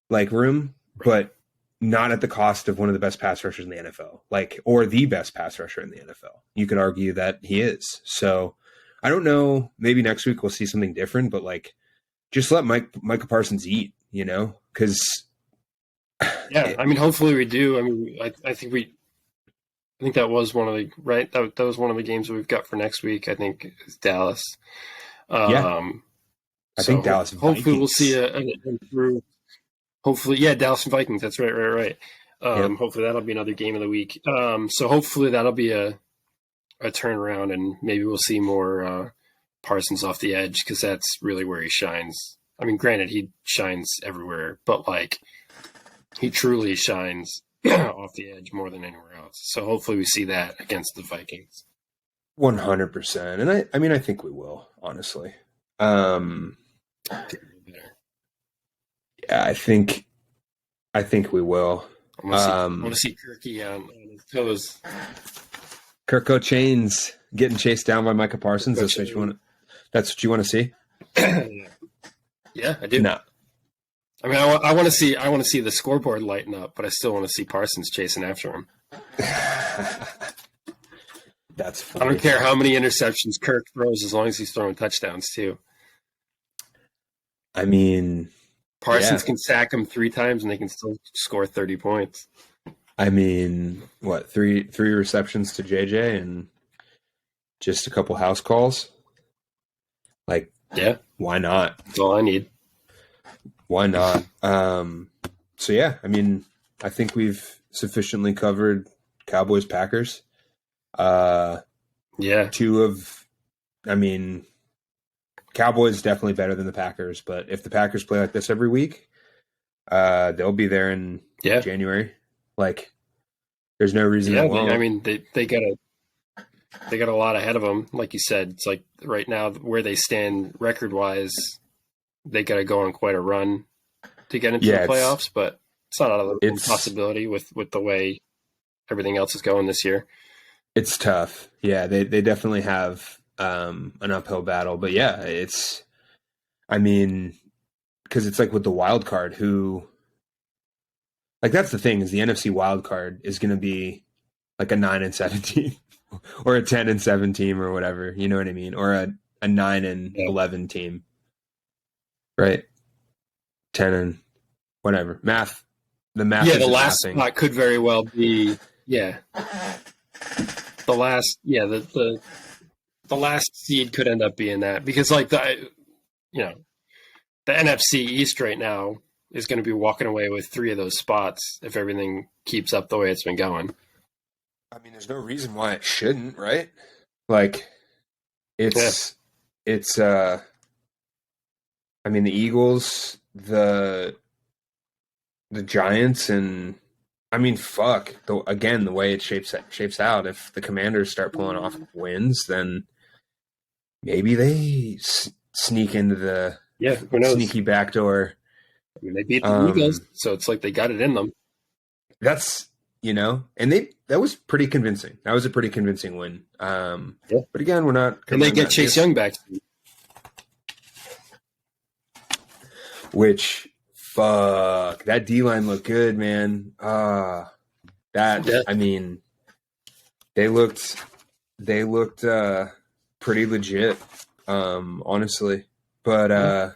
Speaker 1: like room, but not at the cost of one of the best pass rushers in the NFL, or the best pass rusher in the NFL. You could argue that he is. So I don't know. Maybe next week we'll see something different, but just let Micah Parsons eat, because
Speaker 2: I mean, hopefully we do. I mean, I think that was one of the right. That was one of the games that we've got for next week. I think is Dallas.
Speaker 1: I think Dallas.
Speaker 2: Hopefully
Speaker 1: Vikings.
Speaker 2: we'll see an improved. Hopefully, Dallas and Vikings. That's right. Hopefully that'll be another game of the week. So hopefully that'll be a turnaround, and maybe we'll see more Parsons off the edge, because that's really where he shines. I mean, granted, he shines everywhere, but he truly shines off the edge more than anywhere else. So hopefully we see that against the Vikings.
Speaker 1: 100%, and I mean, I think we will, honestly. Yeah, I think we will.
Speaker 2: I want to see Kirky on his toes.
Speaker 1: Kirko Chains getting chased down by Micah Parsons. That's what you want to see?
Speaker 2: Yeah, I do.
Speaker 1: No.
Speaker 2: I mean, I want to see the scoreboard lighten up, but I still want to see Parsons chasing after him.
Speaker 1: That's funny.
Speaker 2: I don't care how many interceptions Kirk throws, as long as he's throwing touchdowns too.
Speaker 1: I mean,
Speaker 2: Parsons can sack him 3 times and they can still score 30 points.
Speaker 1: I mean, what, three receptions to JJ and just a couple house calls? Why not?
Speaker 2: That's all I need.
Speaker 1: Why not? So yeah, I mean, I think we've sufficiently covered Cowboys Packers. Cowboys definitely better than the Packers, but if the Packers play like this every week, they'll be there in January. There's no reason they won't.
Speaker 2: I mean, they got a lot ahead of them. Like you said, it's like right now where they stand record wise, they got to go on quite a run to get into the playoffs. But it's not out of the possibility with the way everything else is going this year.
Speaker 1: It's tough. Yeah, they definitely have an uphill battle. But yeah, because it's like with the wild card, that's the thing, is the NFC wild card is going to be like a 9-7 team or a 10-7 team or whatever. You know what I mean? Or a 9-11 team, right? 10 and whatever. Math. The math.
Speaker 2: Yeah, the last spot could very well be. Yeah. The last. Yeah. The last seed could end up being that, because the NFC East right now is going to be walking away with 3 of those spots if everything keeps up the way it's been going.
Speaker 1: I mean, there's no reason why it shouldn't, right? I mean, the Eagles, the Giants, and I mean, the way it shapes out, if the Commanders start pulling off wins, then maybe they sneak into the
Speaker 2: who knows?
Speaker 1: Sneaky backdoor
Speaker 2: I mean, they beat the Eagles, so it's like they got it in them.
Speaker 1: That's, and that was pretty convincing. That was a pretty convincing win.
Speaker 2: Yeah.
Speaker 1: But again, we're not.
Speaker 2: And they get Chase Young back.
Speaker 1: Which, fuck, that D-line looked good, man. I mean, they looked pretty legit, honestly. But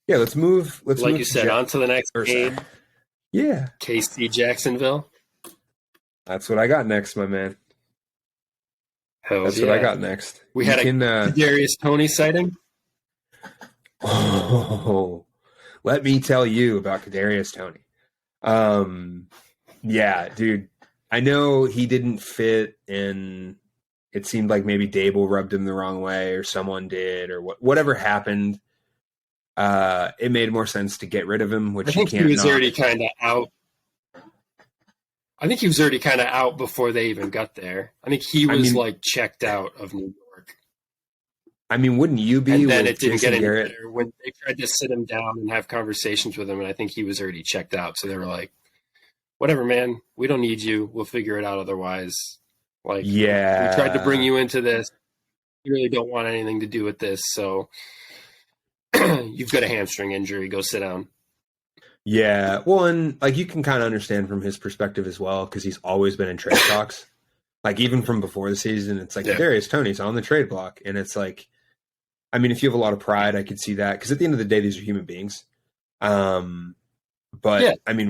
Speaker 1: yeah, let's move.
Speaker 2: Like you said, on to the next game.
Speaker 1: Yeah,
Speaker 2: KC Jacksonville.
Speaker 1: That's what I got next, my man. That's what I got next.
Speaker 2: We had a Kadarius Toney sighting.
Speaker 1: Oh, let me tell you about Kadarius Toney. Yeah, dude. I know he didn't fit, and it seemed like maybe Dable rubbed him the wrong way, or someone did, or whatever happened. It made more sense to get rid of him, which
Speaker 2: I think he was already kind of out. I think he was already kind of out before they even got there. I think he was checked out of New York.
Speaker 1: I mean, wouldn't you be?
Speaker 2: And then it didn't get any better when they tried to sit him down and have conversations with him, and I think he was already checked out. So they were like, "Whatever, man. We don't need you. We'll figure it out otherwise." Like,
Speaker 1: yeah,
Speaker 2: we tried to bring you into this. You really don't want anything to do with this, so you've got a hamstring injury. Go sit down.
Speaker 1: Yeah, well, and you can kind of understand from his perspective as well, because he's always been in trade talks. Even from before the season, it's Kadarius Toney's on the trade block, and it's like, I mean, if you have a lot of pride, I could see that, because at the end of the day, these are human beings. But yeah. I mean,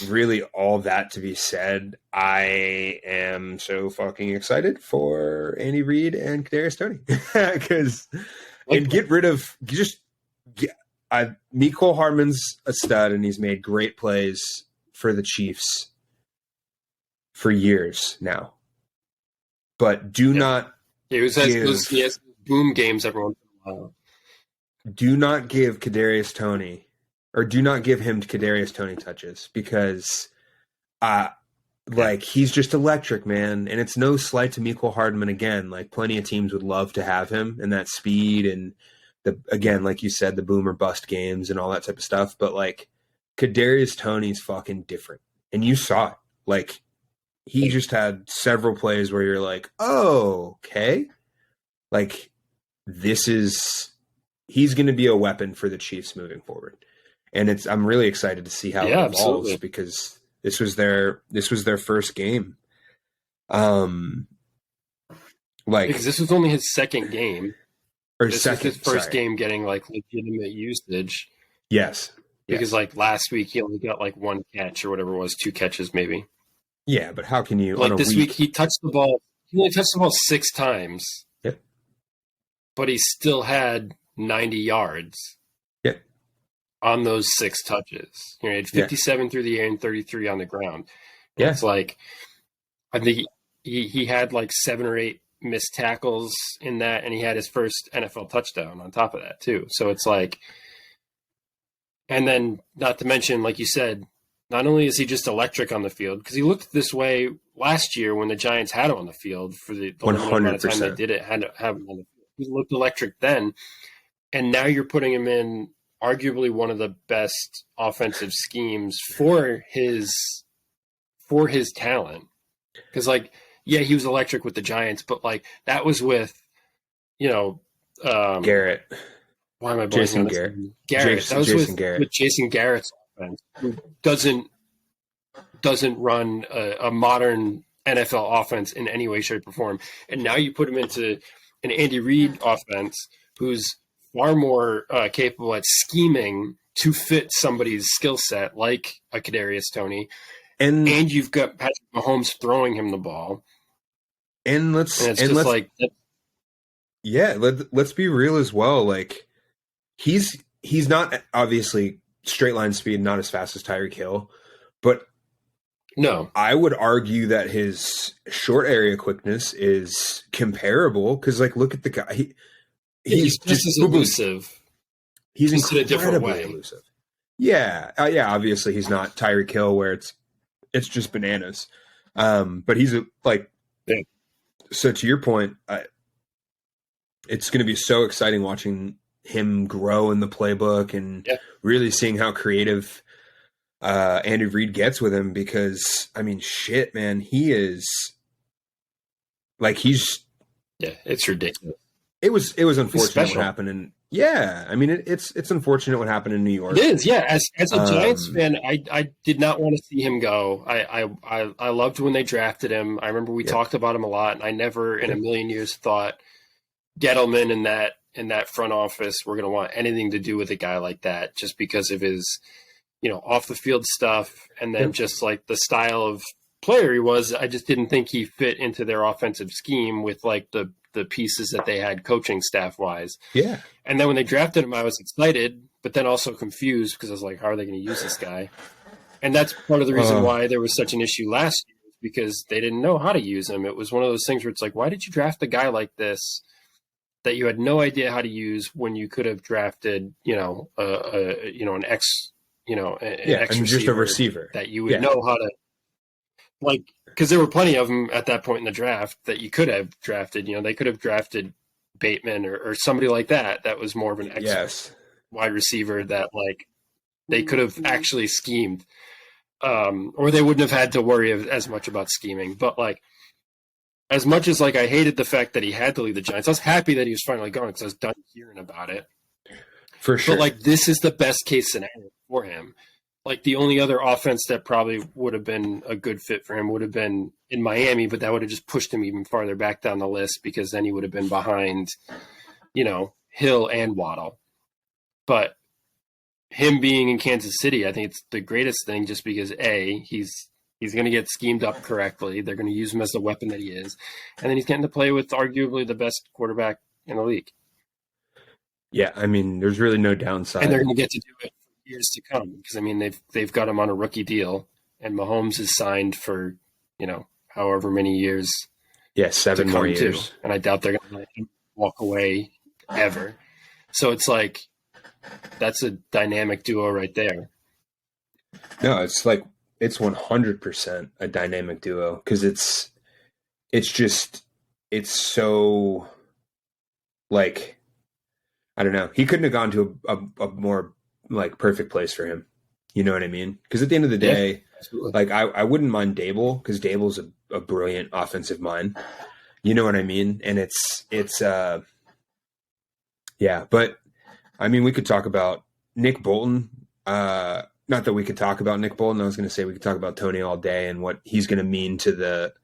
Speaker 1: really, all that to be said, I am so fucking excited for Andy Reid and Kadarius Toney, because and get rid of Mecole Hardman's a stud, and he's made great plays for the Chiefs for years now. But do not.
Speaker 2: He has boom games every once in a while.
Speaker 1: Do not give Kadarius Toney, or do not give him Kadarius Toney touches, because, he's just electric, man. And it's no slight to Mecole Hardman again. Plenty of teams would love to have him and that speed and again, like you said, the boom or bust games and all that type of stuff. But Kadarius Toney's fucking different, and you saw it. He just had several plays where you're like, oh, okay. He's going to be a weapon for the Chiefs moving forward. And I'm really excited to see how it evolves, absolutely. Because this was their first game.
Speaker 2: Because this was only his second game.
Speaker 1: Or
Speaker 2: this was his first game getting legitimate usage.
Speaker 1: Yes.
Speaker 2: Because last week he only got one catch or whatever it was, 2 catches maybe.
Speaker 1: Yeah, but how can you
Speaker 2: this week he touched the ball? He only touched the ball 6 times.
Speaker 1: Yep.
Speaker 2: But he still had 90 yards.
Speaker 1: Yep.
Speaker 2: On those 6 touches, he had 57 through the air and 33 on the ground. And it's I think he had 7 or 8 missed tackles in that, and he had his first NFL touchdown on top of that too. So it's and then not to mention, like you said, not only is he just electric on the field, because he looked this way last year when the Giants had him on the field for the limited amount of time they did it, had to have him on the field. He looked electric then, and now you're putting him in arguably one of the best offensive schemes for his talent. Because he was electric with the Giants, but that was with,
Speaker 1: Garrett.
Speaker 2: Why am I blanking
Speaker 1: Jason
Speaker 2: on
Speaker 1: Garrett?
Speaker 2: Garrett. That was with Jason Garrett's offense, who doesn't run a modern NFL offense in any way, shape, or form. And now you put him into an Andy Reid offense, who's far more capable at scheming to fit somebody's skill set, like a Kadarius Toney. And you've got Patrick Mahomes throwing him the ball.
Speaker 1: Let's be real as well. He's not obviously straight line speed, not as fast as Tyreek Hill, but
Speaker 2: no,
Speaker 1: I would argue that his short area quickness is comparable. Because look at the guy. He's
Speaker 2: just as elusive.
Speaker 1: He's
Speaker 2: just
Speaker 1: incredibly
Speaker 2: in a different way.
Speaker 1: Elusive. Yeah, obviously he's not Tyreek Hill, where it's just bananas. But he's So to your point, it's going to be so exciting watching him grow in the playbook and
Speaker 2: Yeah.
Speaker 1: really seeing how creative Andy Reid gets with him, because I mean, shit, man, he is like
Speaker 2: Yeah, it's ridiculous.
Speaker 1: It was unfortunate
Speaker 2: special.
Speaker 1: what happened, and yeah, I mean it's unfortunate what happened in New York.
Speaker 2: It is, yeah. As a Giants fan, I did not want to see him go. I loved when they drafted him. I remember we talked about him a lot, and I never in a million years thought Gettleman in that front office were going to want anything to do with a guy like that, just because of his, off the field stuff, and then just like the style of player he was. I just didn't think he fit into their offensive scheme with like the pieces that they had coaching staff wise.
Speaker 1: Yeah.
Speaker 2: And then when they drafted him, I was excited, but then also confused because I was like, how are they going to use this guy? And that's part of the reason why there was such an issue last year, because they didn't know how to use him. It was one of those things where it's like, why did you draft a guy like this that you had no idea how to use when you could have drafted, an ex,
Speaker 1: and just a receiver
Speaker 2: that you would know how to, like, because there were plenty of them at that point in the draft that you could have drafted. They could have drafted Bateman or somebody like that. That was more of an wide receiver that like they could have actually schemed, or they wouldn't have had to worry as much about scheming. But like, as much as like I hated the fact that he had to leave the Giants, I was happy that he was finally going because I was done hearing about it.
Speaker 1: For sure.
Speaker 2: But like, this is the best case scenario for him. Like, the only other offense that probably would have been a good fit for him would have been in Miami, but that would have just pushed him even farther back down the list, because then he would have been behind, Hill and Waddle. But him being in Kansas City, I think it's the greatest thing, just because he's going to get schemed up correctly. They're going to use him as the weapon that he is. And then he's getting to play with arguably the best quarterback in the league.
Speaker 1: Yeah, I mean, there's really no downside.
Speaker 2: And they're going to get to do it for years to come, because, I mean, they've got him on a rookie deal, and Mahomes is signed for, however many years.
Speaker 1: Yeah, 7 more years.
Speaker 2: Too. And I doubt they're going to let him walk away ever. So it's like, that's a dynamic duo right there.
Speaker 1: No, it's 100% a dynamic duo, because it's so, like, I don't know. He couldn't have gone to a more like perfect place for him. You know what I mean? Because at the end of the day, like I wouldn't mind Dable, because Dable's a brilliant offensive mind. You know what I mean? And it's yeah. But I mean, we could talk about Nick Bolton. Not that we could talk about Nick Bolton. I was going to say we could talk about Tony all day and what he's going to mean to the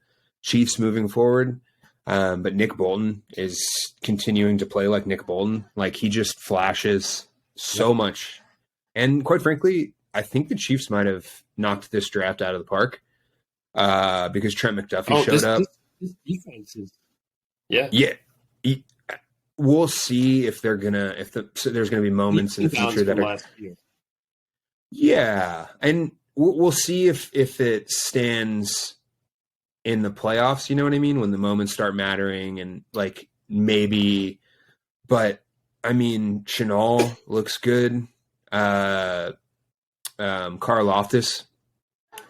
Speaker 1: Chiefs moving forward. But Nick Bolton is continuing to play like Nick Bolton. Like, he just flashes so much. And quite frankly, I think the Chiefs might have knocked this draft out of the park, because Trent McDuffie showed up.
Speaker 2: This defense is,
Speaker 1: we'll see if they're gonna so there's gonna be moments in the future that are. Yeah, and we'll see if it stands in the playoffs, you know what I mean? When the moments start mattering, and like, maybe, but I mean, Chenal looks good. Karlaftis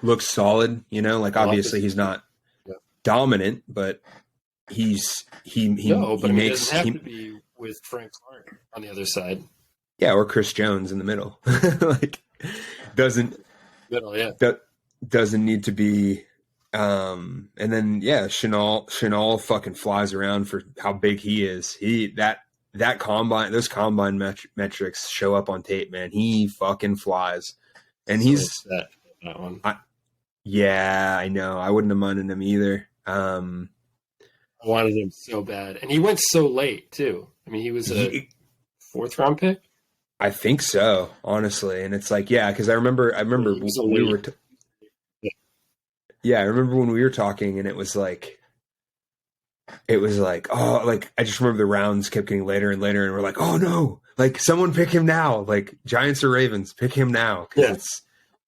Speaker 1: looks solid, like, obviously he's not dominant, but he
Speaker 2: doesn't have to be with Frank Clark on the other side.
Speaker 1: Yeah, or Chris Jones in the middle. Like, doesn't need to be. And then Chenal fucking flies around for how big he is. That combine, those combine metrics show up on tape, man. He fucking flies, and he's
Speaker 2: that one.
Speaker 1: I know. I wouldn't have minded him either.
Speaker 2: I wanted him so bad, and he went so late too. I mean, he was a 4th round pick.
Speaker 1: I think so, honestly. And it's like, because I remember I remember when we were talking, and it was like, oh, like, I just remember the rounds kept getting later and later, and we're like, oh no, like, someone pick him now, like, Giants or Ravens, pick him now. Cause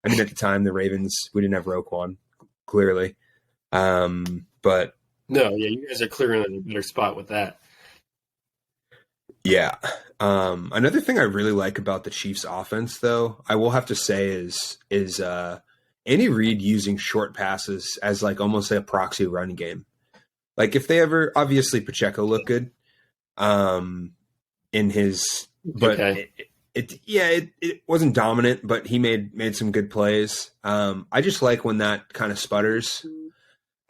Speaker 1: I mean, at the time, the Ravens, we didn't have Roquan, clearly. But
Speaker 2: no, you guys are clearly in a better spot with that.
Speaker 1: Yeah. Another thing I really like about the Chiefs offense, though, I will have to say is Andy Reid using short passes as like almost a proxy run game. Like, if they ever, obviously Pacheco looked good in his but
Speaker 2: Okay.
Speaker 1: it wasn't dominant, but he made some good plays. I just like when that kind of sputters.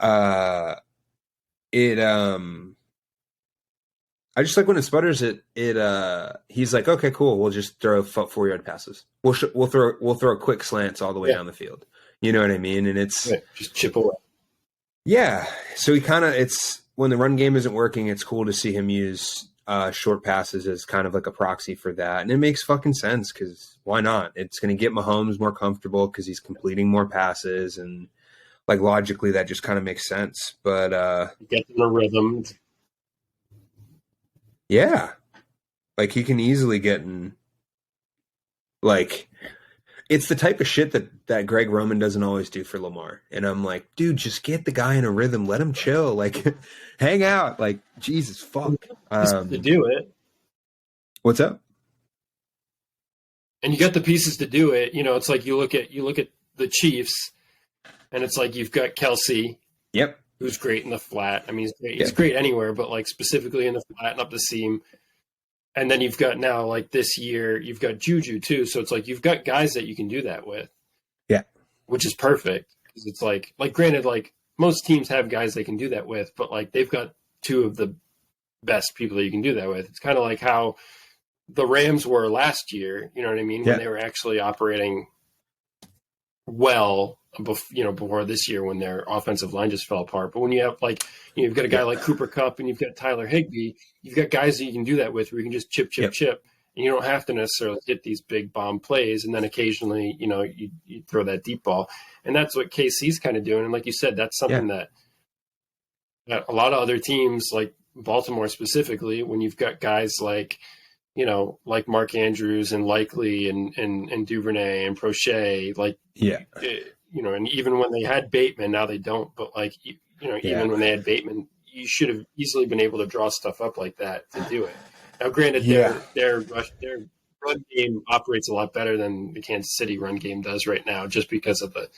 Speaker 1: Uh, it I just like when it sputters. He's like, okay, cool. We'll just throw 4-yard passes. We'll throw quick slants all the way
Speaker 2: Yeah.
Speaker 1: down the field. You know what I mean? And it's
Speaker 2: Right. Just chip away.
Speaker 1: yeah. So it's when the run game isn't working, it's cool to see him use short passes as kind of like a proxy for that, and it makes fucking sense because why not? It's going to get Mahomes more comfortable because he's completing more passes, and like logically that just kind of makes sense. But
Speaker 2: Get in a rhythm.
Speaker 1: yeah, like he can easily get in. Like it's the type of shit that Greg Roman doesn't always do for Lamar, and I'm like, dude, just get the guy in a rhythm, let him chill, like hang out, like Jesus fuck.
Speaker 2: To do it.
Speaker 1: What's up?
Speaker 2: And you got the pieces to do it. You know, it's like you look at the Chiefs, and it's like you've got Kelsey,
Speaker 1: Yep.
Speaker 2: who's great in the flat. I mean, he's great. He's great anywhere, but like specifically in the flat and up the seam. And then you've got now, like this year, you've got Juju too. So it's like you've got guys that you can do that with.
Speaker 1: Yeah.
Speaker 2: Which is perfect because it's like granted, like most teams have guys they can do that with, but like they've got two of the best people that you can do that with. It's kind of like how the Rams were last year. You know what I mean?
Speaker 1: Yeah.
Speaker 2: When they were actually operating well, before this year when their offensive line just fell apart. But when you have you've got a guy like Cooper Kupp and you've got Tyler Higbee, you've got guys that you can do that with where you can just chip, and you don't have to necessarily hit these big bomb plays. And then occasionally, you throw that deep ball, and that's what KC's kind of doing. And like you said, that's something that a lot of other teams, like Baltimore specifically, when you've got guys like Mark Andrews and Likely and Duvernay and Prochet, and even when they had Bateman, now they don't, but even when they had Bateman, you should have easily been able to draw stuff up like that to do it. Now, granted, their run game operates a lot better than the Kansas City run game does right now, just because of the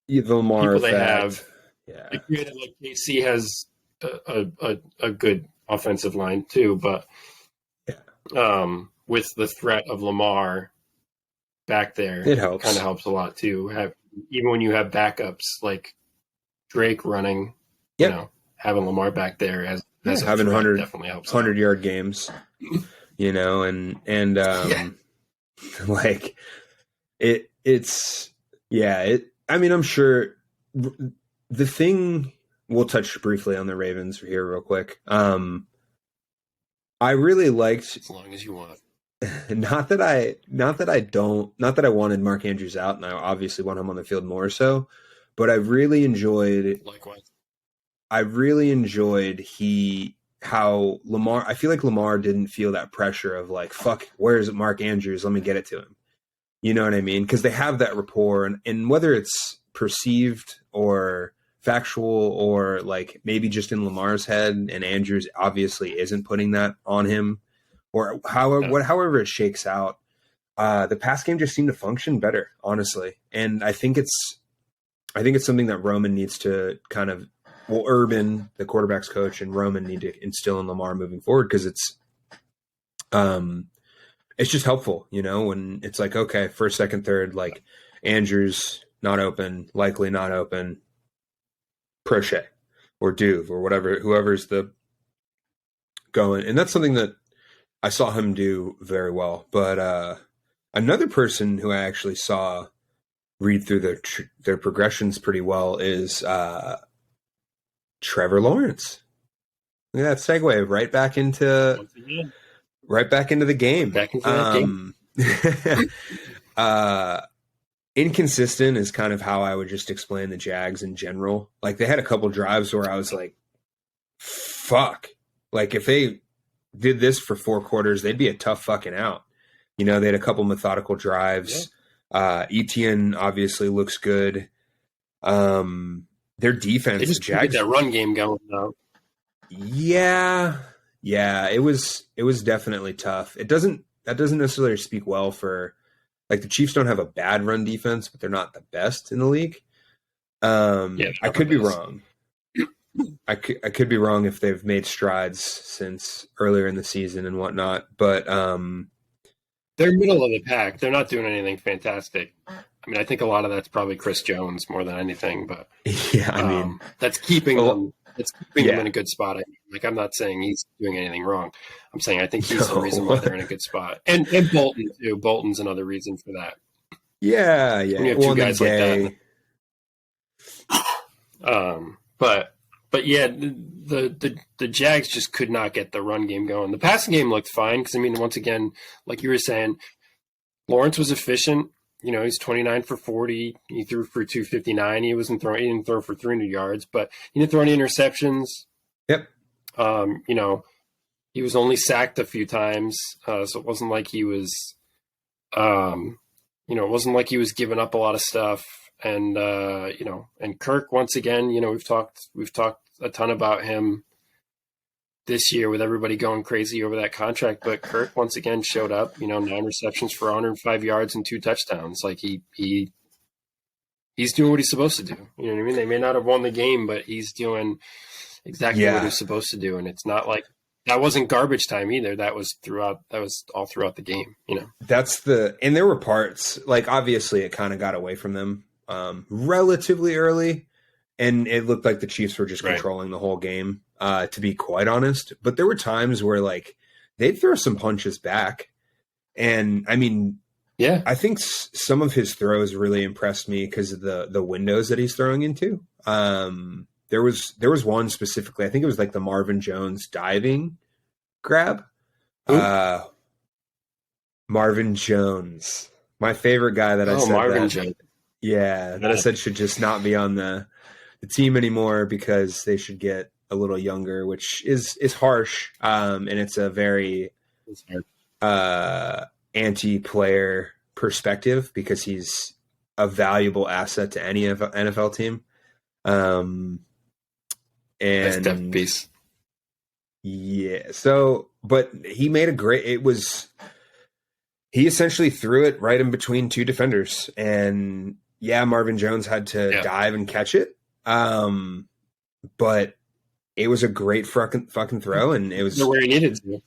Speaker 1: Lamar
Speaker 2: people they have.
Speaker 1: Yeah.
Speaker 2: Granted, KC has a good offensive line too, but with the threat of Lamar back there,
Speaker 1: it helps.
Speaker 2: Kind of helps a lot too. Even when you have backups like Drake running, having Lamar back there as
Speaker 1: having
Speaker 2: a threat definitely helps.
Speaker 1: 100-yard games, and like I mean, I'm sure the thing we'll touch briefly on the Ravens here real quick. I really liked,
Speaker 2: as long as you want.
Speaker 1: Not that I wanted Mark Andrews out, and I obviously want him on the field more so, but I really enjoyed.
Speaker 2: Likewise.
Speaker 1: I really enjoyed how Lamar. I feel like Lamar didn't feel that pressure of like, fuck, where is Mark Andrews? Let me get it to him. You know what I mean? Because they have that rapport, and whether it's perceived or factual or like maybe just in Lamar's head, and Andrews obviously isn't putting that on him, or however it shakes out, the pass game just seemed to function better, honestly. And I think it's something that Roman needs to kind of, Urban, the quarterback's coach, and Roman need to instill in Lamar moving forward, because it's just helpful, when it's like, okay, first, second, third, like Andrews not open, Likely not open, Prochet or Duve or whatever, whoever's the going. And that's something that I saw him do very well. But another person who I actually saw read through their progressions pretty well is Trevor Lawrence. Look at that segue right back into the game.
Speaker 2: Back into that game.
Speaker 1: Inconsistent is kind of how I would just explain the Jags in general. Like, they had a couple drives where I was like, fuck. Like, if they did this for 4 quarters, they'd be a tough fucking out. They had a couple methodical drives. Yeah. Etienne obviously looks good. Their defense,
Speaker 2: they just
Speaker 1: the Jags,
Speaker 2: get that run game going though.
Speaker 1: Yeah, it was definitely tough. That doesn't necessarily speak well for, like, the Chiefs don't have a bad run defense, but they're not the best in the league. I could be wrong. I could be wrong if they've made strides since earlier in the season and whatnot, but
Speaker 2: They're middle of the pack. They're not doing anything fantastic. I mean, I think a lot of that's probably Chris Jones more than anything, but
Speaker 1: yeah, I mean,
Speaker 2: that's keeping them. That's keeping them
Speaker 1: yeah,
Speaker 2: in a good spot. Like, I'm not saying he's doing anything wrong. I'm saying I think he's the
Speaker 1: no.
Speaker 2: reason why they're in a good spot. And Bolton too. Bolton's another reason for that.
Speaker 1: Yeah,
Speaker 2: When you
Speaker 1: yeah.
Speaker 2: have
Speaker 1: Well,
Speaker 2: two
Speaker 1: and then
Speaker 2: guys like
Speaker 1: Gay.
Speaker 2: that. But yeah, the Jags just could not get the run game going. The passing game looked fine because I mean, once again, like you were saying, Lawrence was efficient. He's 29 for 40. He threw for 259. He didn't throw for 300 yards, but he didn't throw any interceptions.
Speaker 1: Yep.
Speaker 2: He was only sacked a few times, so it wasn't like he was, it wasn't like he was giving up a lot of stuff. And and Kirk, once again, we've talked a ton about him this year with everybody going crazy over that contract, but Kirk once again showed up, 9 receptions for 105 yards and 2 touchdowns. Like he's doing what he's supposed to do. You know what I mean? They may not have won the game, but he's doing exactly what he's supposed to do. And it's not like that wasn't garbage time either. That was all throughout the game,
Speaker 1: And there were parts, like obviously it kind of got away from them relatively early, and it looked like the Chiefs were just controlling the whole game. To be quite honest, but there were times where like they'd throw some punches back, and I mean, yeah, I think some of his throws really impressed me because of the windows that he's throwing into. There was one specifically, I think it was like the Marvin Jones diving grab. Marvin Jones, my favorite guy that I said
Speaker 2: Marvin Jones.
Speaker 1: Yeah, that I said should just not be on the team anymore because they should get a little younger, which is harsh. And it's a very anti-player perspective because he's a valuable asset to any NFL team. And
Speaker 2: piece.
Speaker 1: Yeah. So, but he made he essentially threw it right in between 2 defenders, and yeah, Marvin Jones had to dive and catch it. But it was a great fucking throw, and it was
Speaker 2: where he needed to.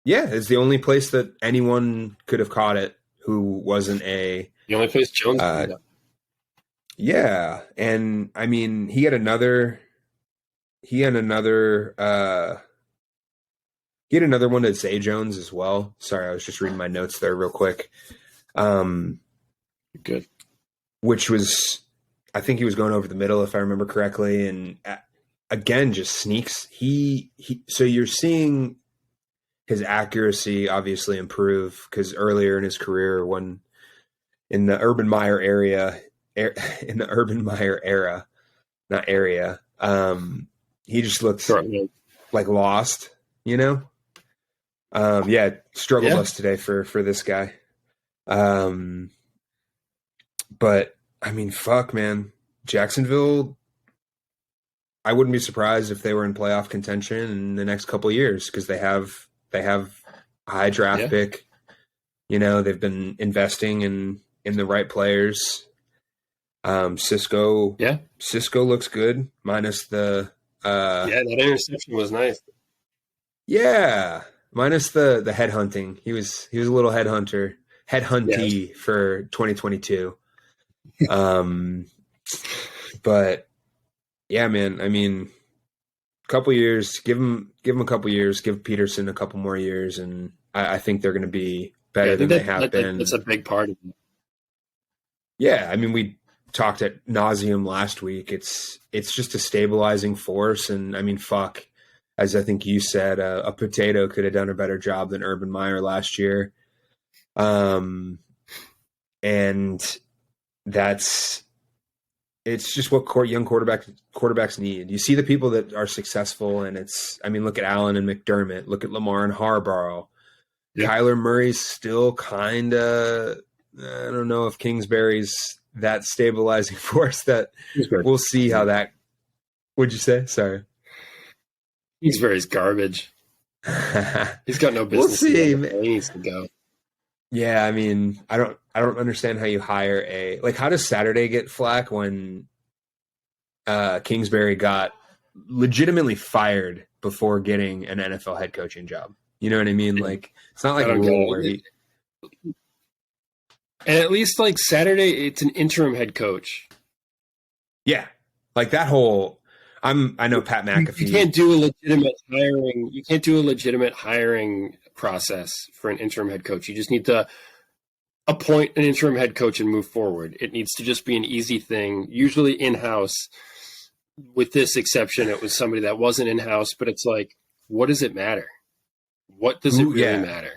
Speaker 1: Yeah, it's the only place that anyone could have caught it who wasn't the
Speaker 2: only place Jones could have.
Speaker 1: Yeah, and I mean, he had another one to Zay Jones as well. Sorry, I was just reading my notes there real quick.
Speaker 2: Good.
Speaker 1: Which was, I think he was going over the middle if I remember correctly, and again just sneaks. So you're seeing his accuracy obviously improve because earlier in his career, when in the Urban Meyer era, he just looked like lost, struggle bus today for this guy. But I mean, fuck, man, Jacksonville, I wouldn't be surprised if they were in playoff contention in the next couple of years because they have a high draft pick. They've been investing in the right players. Cisco looks good minus the
Speaker 2: that interception was nice.
Speaker 1: Yeah, minus the head hunting. He was a little head hunty for 2022. But yeah, man, I mean, couple years, give him a couple years, give Peterson a couple more years, and I think they're going to be better than they have been.
Speaker 2: That's a big part of it.
Speaker 1: Yeah, I mean, we talked at nauseum last week. It's just a stabilizing force, and I mean, fuck, as I think you said, a potato could have done a better job than Urban Meyer last year. And it's just what young quarterbacks need. You see the people that are successful, and look at Allen and McDermott, look at Lamar and Harbaugh. Yeah. Kyler Murray's still kind of, I don't know if Kingsbury's that stabilizing force that we'll see how that, what'd you say? Sorry.
Speaker 2: Kingsbury's garbage. He's got no business.
Speaker 1: We'll see.
Speaker 2: He needs to go.
Speaker 1: Yeah, I mean, I don't understand how you hire how does Saturday get flack when Kingsbury got legitimately fired before getting an NFL head coaching job. You know what I mean? Like, it's not like
Speaker 2: I
Speaker 1: a
Speaker 2: don't get
Speaker 1: rule
Speaker 2: it.
Speaker 1: where he.
Speaker 2: And at least like Saturday, it's an interim head coach.
Speaker 1: Yeah, like that whole. I know Pat McAfee.
Speaker 2: You can't do a legitimate hiring. You can't do a legitimate hiring process for an interim head coach. You just need to appoint an interim head coach and move forward. It needs to just be an easy thing, usually in-house. With this exception, it was somebody that wasn't in-house, but it's like, what does it matter? What does it really matter?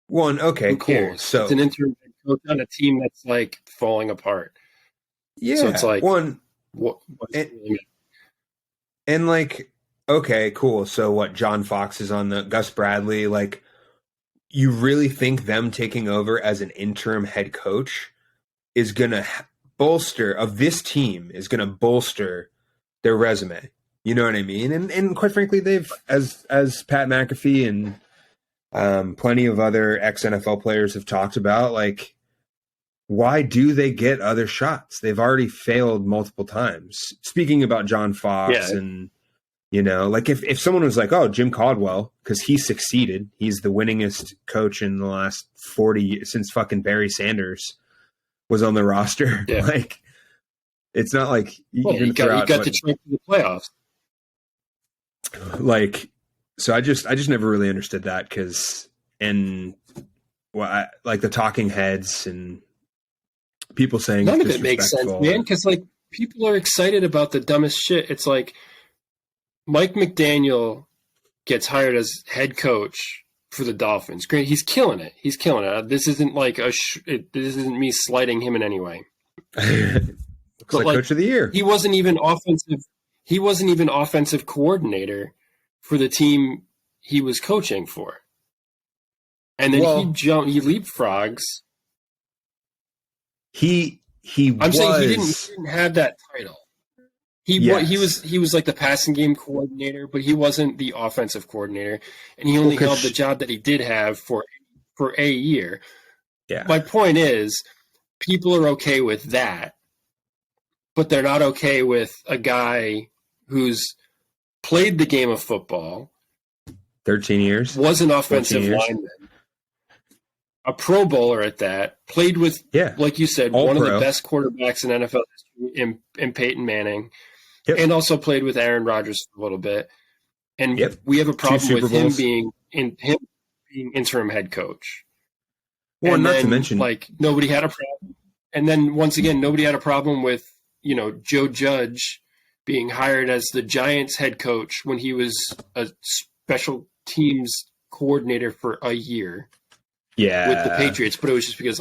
Speaker 1: One, okay,
Speaker 2: Who
Speaker 1: cool.
Speaker 2: cares?
Speaker 1: So
Speaker 2: it's an interim head coach on a team that's like falling apart.
Speaker 1: Yeah.
Speaker 2: So it's like,
Speaker 1: one,
Speaker 2: what does it really matter?
Speaker 1: and like, okay, cool. So what? John Fox is on the Gus Bradley. Like, you really think them taking over as an interim head coach is gonna bolster of this team is gonna bolster their resume? You know what I mean? And quite frankly, they've as Pat McAfee and plenty of other ex NFL players have talked about, like, why do they get other shots? They've already failed multiple times. Speaking about John Fox and, you know, like if someone was like, oh, Jim Caldwell, because he succeeded, he's the winningest coach in the last 40 years since fucking Barry Sanders was on the roster.
Speaker 2: Yeah.
Speaker 1: Like, it's not like
Speaker 2: he got the trip to the playoffs.
Speaker 1: Like, so I just never really understood that because, like the talking heads and people saying
Speaker 2: none of it makes sense, man. Because like people are excited about the dumbest shit. It's like Mike McDaniel gets hired as head coach for the Dolphins. Great, he's killing it. He's killing it. This isn't like this isn't me slighting him in any way.
Speaker 1: Looks like coach of the year.
Speaker 2: He wasn't even offensive. He wasn't even offensive coordinator for the team he was coaching for. And then he leapfrogs. I'm saying he didn't have that title. He was like the passing game coordinator, but he wasn't the offensive coordinator, and he only held the job that he did have for a year.
Speaker 1: Yeah.
Speaker 2: My point is, people are okay with that, but they're not okay with a guy who's played the game of football,
Speaker 1: 13 years,
Speaker 2: was an offensive lineman, a Pro Bowler at that, played with, like you said, one of the best quarterbacks in NFL history in Peyton Manning, and also played with Aaron Rodgers for a little bit. And we have a problem with him being interim head coach.
Speaker 1: Well, and not to mention,
Speaker 2: like, nobody had a problem. And then once again, nobody had a problem with, Joe Judge being hired as the Giants head coach when he was a special teams coordinator for a year. With the Patriots, but it was just because,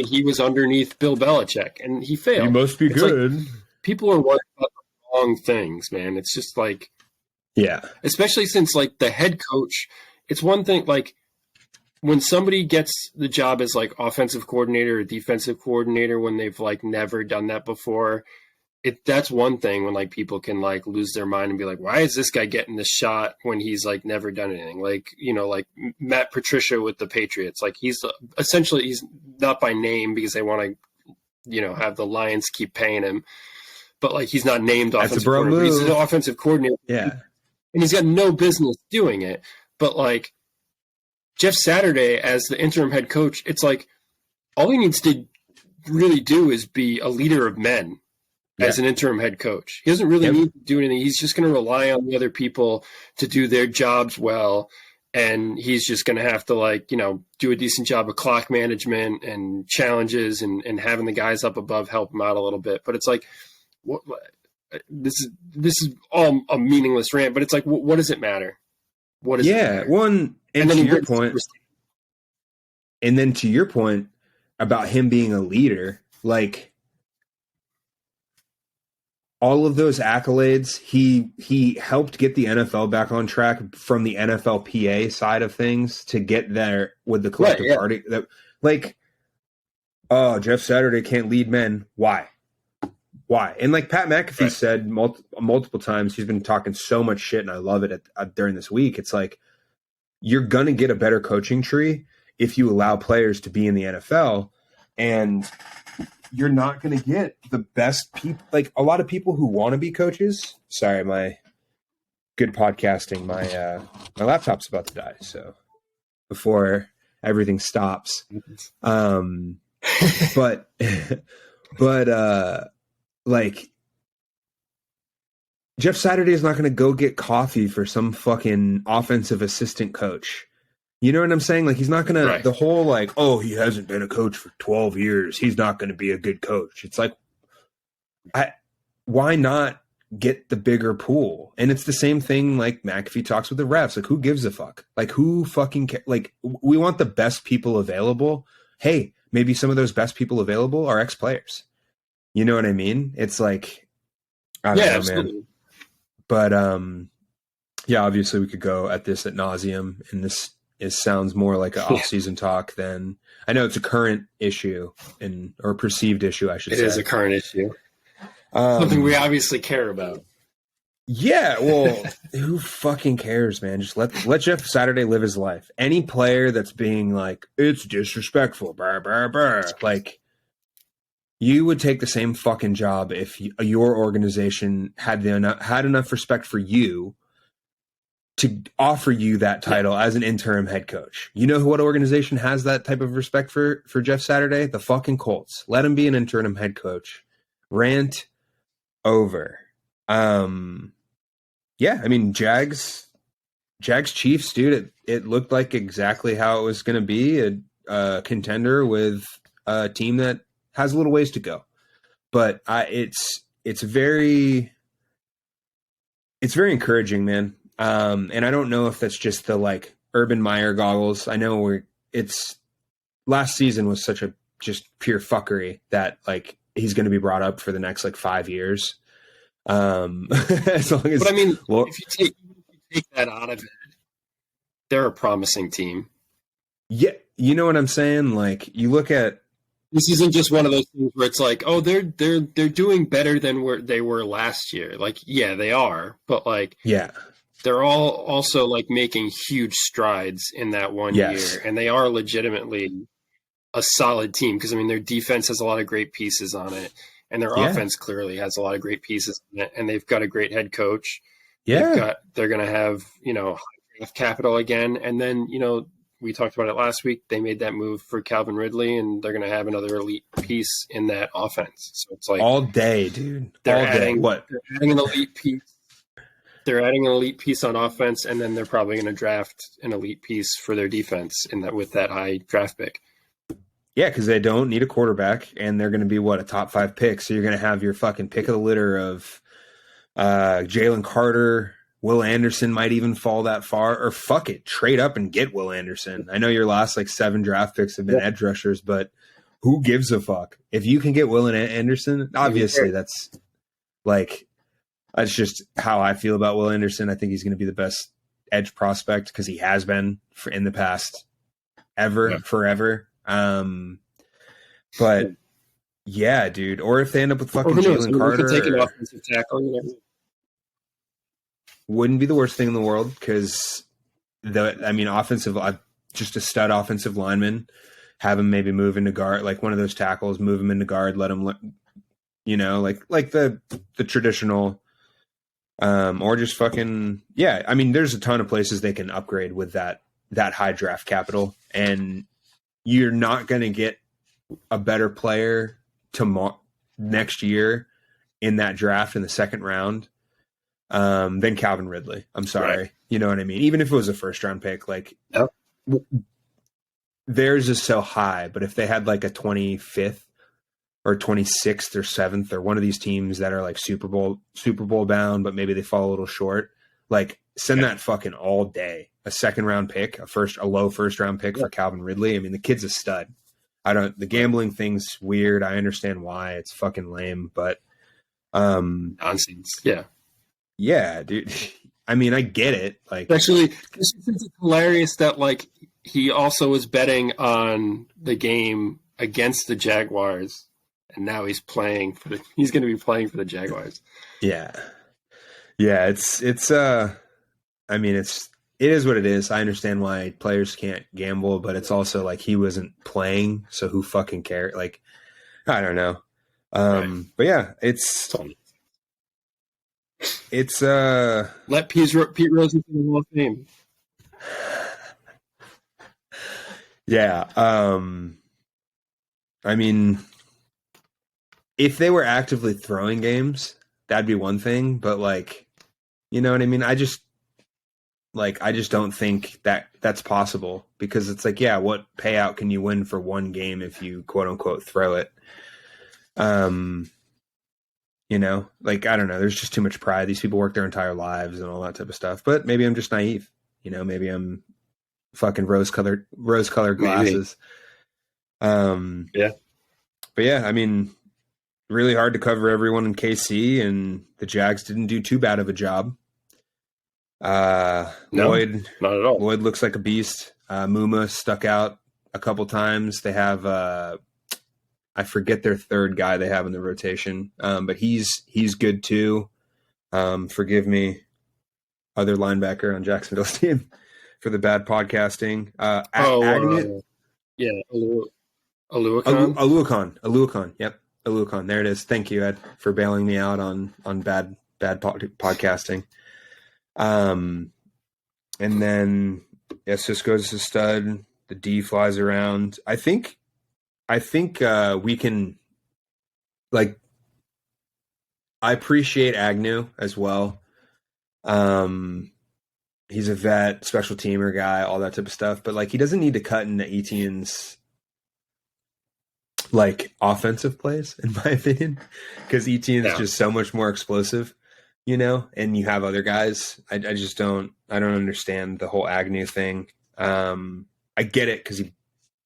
Speaker 2: he was underneath Bill Belichick, and he failed.
Speaker 1: He must be good.
Speaker 2: Like, people are worried about the wrong things, man. It's just like, especially since, like, the head coach, it's one thing, like, when somebody gets the job as, like, offensive coordinator or defensive coordinator when they've, like, never done that before, that's one thing when, like, people can, like, lose their mind and be like, why is this guy getting this shot when he's, like, never done anything? Like, like Matt Patricia with the Patriots. Like, he's not by name because they want to, have the Lions keep paying him. But, like, he's not named offensive coordinator. He's an offensive coordinator.
Speaker 1: Yeah.
Speaker 2: And he's got no business doing it. But, like, Jeff Saturday as the interim head coach, it's like all he needs to really do is be a leader of men. As an interim head coach. He doesn't really need to do anything. He's just going to rely on the other people to do their jobs well. And he's just going to have to, do a decent job of clock management and challenges and having the guys up above help him out a little bit. But it's like, this is all a meaningless rant, but it's like, what does it matter? What does it matter?
Speaker 1: And then to your point, and then to your point about him being a leader, like, all of those accolades, he helped get the NFL back on track from the NFLPA side of things to get there with the collective party. That, like, oh, Jeff Saturday can't lead men. Why? And like Pat McAfee said multiple times, he's been talking so much shit, and I love it during this week. It's like, you're going to get a better coaching tree if you allow players to be in the NFL, and you're not going to get the best people. Like, a lot of people who want to be coaches. Sorry, my good podcasting. My laptop's about to die, so before everything stops. But like Jeff Saturday is not going to go get coffee for some fucking offensive assistant coach. You know what I'm saying? Like, he's not going to, the whole like, oh, he hasn't been a coach for 12 years. He's not going to be a good coach. It's like, why not get the bigger pool? And it's the same thing like McAfee talks with the refs. Like, who gives a fuck? Like, who fucking like, we want the best people available. Hey, maybe some of those best people available are ex-players. You know what I mean? It's like, I don't know, absolutely. Man. But yeah, obviously we could go at this ad nauseum, and this sounds more like an off-season talk than, I know it's a current issue or perceived issue, I should say.
Speaker 2: It is a current issue. Something we obviously care about.
Speaker 1: Yeah, well, who fucking cares, man? Just let Jeff Saturday live his life. Any player that's being like, it's disrespectful, brr, brr, brr, like, you would take the same fucking job if your organization had enough respect for you to offer you that title as an interim head coach. You know what organization has that type of respect for Jeff Saturday? The fucking Colts. Let him be an interim head coach. Rant over. Yeah, I mean, Jags Chiefs, dude, it looked like exactly how it was going to be, a contender with a team that has a little ways to go. But it's very encouraging, man. And I don't know if that's just the like Urban Meyer goggles. I know last season was such a just pure fuckery that like he's going to be brought up for the next like 5 years. As long as,
Speaker 2: but I mean, if you take that out of it, they're a promising team.
Speaker 1: Yeah, you know what I'm saying? Like, you look at,
Speaker 2: this isn't just one of those things where it's like, oh, they're doing better than where they were last year. Like, yeah, they are, but like,
Speaker 1: yeah,
Speaker 2: they're all also like making huge strides in that one year, and they are legitimately a solid team because I mean their defense has a lot of great pieces on it, and their offense clearly has a lot of great pieces on it, and they've got a great head coach.
Speaker 1: Yeah,
Speaker 2: they're going to have draft capital again, and then we talked about it last week. They made that move for Calvin Ridley, and they're going to have another elite piece in that offense. So it's like
Speaker 1: all day, dude.
Speaker 2: They're
Speaker 1: all
Speaker 2: adding,
Speaker 1: day. What?
Speaker 2: They're adding an elite piece. They're adding an elite piece on offense, and then they're probably going to draft an elite piece for their defense with that high draft pick.
Speaker 1: Yeah, because they don't need a quarterback, and they're going to be a top 5 pick. So you're going to have your fucking pick of the litter of Jalen Carter. Will Anderson might even fall that far, or fuck it, trade up and get Will Anderson. I know your last like 7 draft picks have been edge rushers, but who gives a fuck? If you can get Will Anderson, obviously that's just how I feel about Will Anderson. I think he's going to be the best edge prospect because he has been in the past forever. But yeah, dude. Or if they end up with fucking Jalen Carter,
Speaker 2: take an offensive tackle.
Speaker 1: Wouldn't be the worst thing in the world because just a stud offensive lineman, have him maybe move into guard, like one of those tackles, move him into guard, let him, like the traditional, or just fucking, yeah. I mean, there's a ton of places they can upgrade with that high draft capital, and you're not going to get a better player next year in that draft in the second round than Calvin Ridley. I'm sorry. Right. You know what I mean? Even if it was a first round pick, like theirs is so high, but if they had like a 25th or 26th or 7th or one of these teams that are like Super Bowl bound, but maybe they fall a little short, like send that fucking all day. A second round pick, a low first round pick for Calvin Ridley. I mean, the kid's a stud. The gambling thing's weird. I understand why. It's fucking lame, but
Speaker 2: nonsense. Yeah.
Speaker 1: Yeah, dude. I mean, I get it. Like,
Speaker 2: actually, it's hilarious that like he also was betting on the game against the Jaguars, and now he's going to be playing for the Jaguars.
Speaker 1: Yeah. It's I mean, it is what it is. I understand why players can't gamble, but it's also like he wasn't playing, so who fucking cares? Like, I don't know. But yeah, it's It's
Speaker 2: Let Pete Rose into the Hall of Fame.
Speaker 1: yeah. I mean, if they were actively throwing games, that'd be one thing. But like, you know what I mean? I just don't think that that's possible because it's like, yeah, what payout can you win for one game if you quote unquote throw it? You know, like, I don't know. There's just too much pride. These people work their entire lives and all that type of stuff. But maybe I'm just naive. You know, maybe I'm fucking rose-colored glasses.
Speaker 2: Yeah.
Speaker 1: But yeah, I mean, really hard to cover everyone in KC, and the Jags didn't do too bad of a job.
Speaker 2: No,
Speaker 1: Lloyd,
Speaker 2: not at all.
Speaker 1: Lloyd looks like a beast. Muma stuck out a couple times. They have I forget their third guy they have in the rotation, but he's good too. Forgive me, other linebacker on Jacksonville's team for the bad podcasting. Agnew,
Speaker 2: yeah, Aluakon.
Speaker 1: Aluakon. Yep, Aluakon. There it is. Thank you, Ed, for bailing me out on bad podcasting. And then Cisco's a stud. The D flies around. I think we can, like, I appreciate Agnew as well. He's a vet, special teamer guy, all that type of stuff. But like, he doesn't need to cut into Etienne's like offensive plays, in my opinion, because Etienne's just so much more explosive, you know. And you have other guys. I just don't understand the whole Agnew thing. I get it because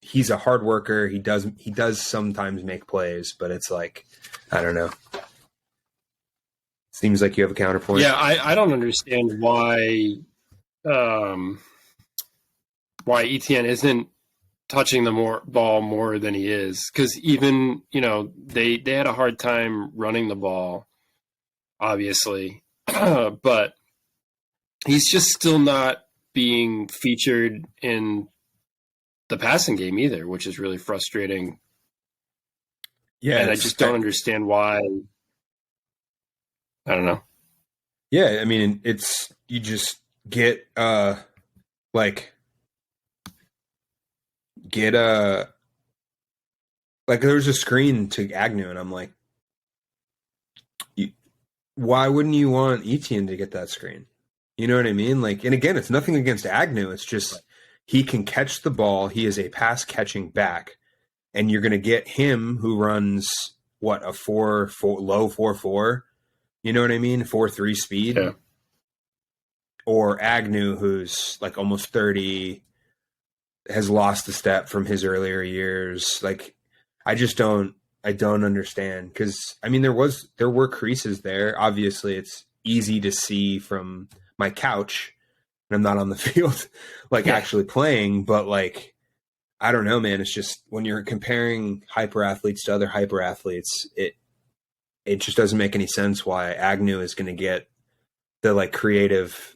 Speaker 1: he's a hard worker. He does sometimes make plays, but it's like, I don't know. Seems like you have a counterpoint.
Speaker 2: Yeah, I don't understand why Etienne isn't touching the ball more than he is. Because even, you know, they had a hard time running the ball, obviously. But he's just still not being featured in the passing game either, which is really frustrating.
Speaker 1: Yeah,
Speaker 2: and I just don't understand why. I don't know.
Speaker 1: Yeah, I mean, it's, you just get like there was a screen to Agnew, and I'm like, why wouldn't you want Etienne to get that screen? You know what I mean? Like, and again, it's nothing against Agnew. It's just he can catch the ball. He is a pass catching back, and you're going to get him who runs what, a 4.4 low 4.4. You know what I mean? 4.3 speed.
Speaker 2: Yeah.
Speaker 1: Or Agnew, who's like almost 30, has lost a step from his earlier years. Like, I don't understand, because I mean, there were creases there. Obviously, it's easy to see from my couch, and I'm not on the field, like actually playing. But like, I don't know, man. It's just when you're comparing hyper athletes to other hyper athletes, it just doesn't make any sense why Agnew is going to get the like creative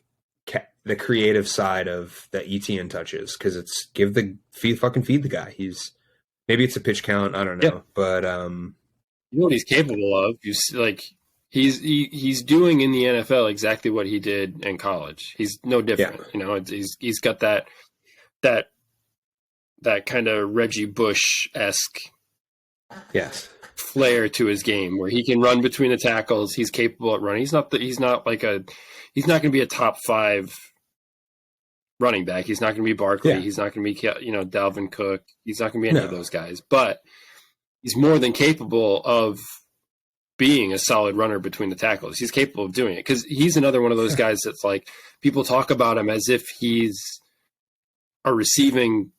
Speaker 1: side of the Etienne touches, because it's fucking feed the guy. Maybe it's a pitch count, I don't know, but
Speaker 2: you know what he's capable of. He's doing in the NFL exactly what he did in college. He's no different, you know. He's got that kind of Reggie Bush-esque flair to his game, where he can run between the tackles. He's capable at running. He's not going to be a top 5 running back. He's not going to be Barkley. Yeah. He's not going to be, you know, Dalvin Cook. He's not going to be any of those guys. But he's more than capable of being a solid runner between the tackles. He's capable of doing it, because he's another one of those guys that's like, people talk about him as if he's a receiving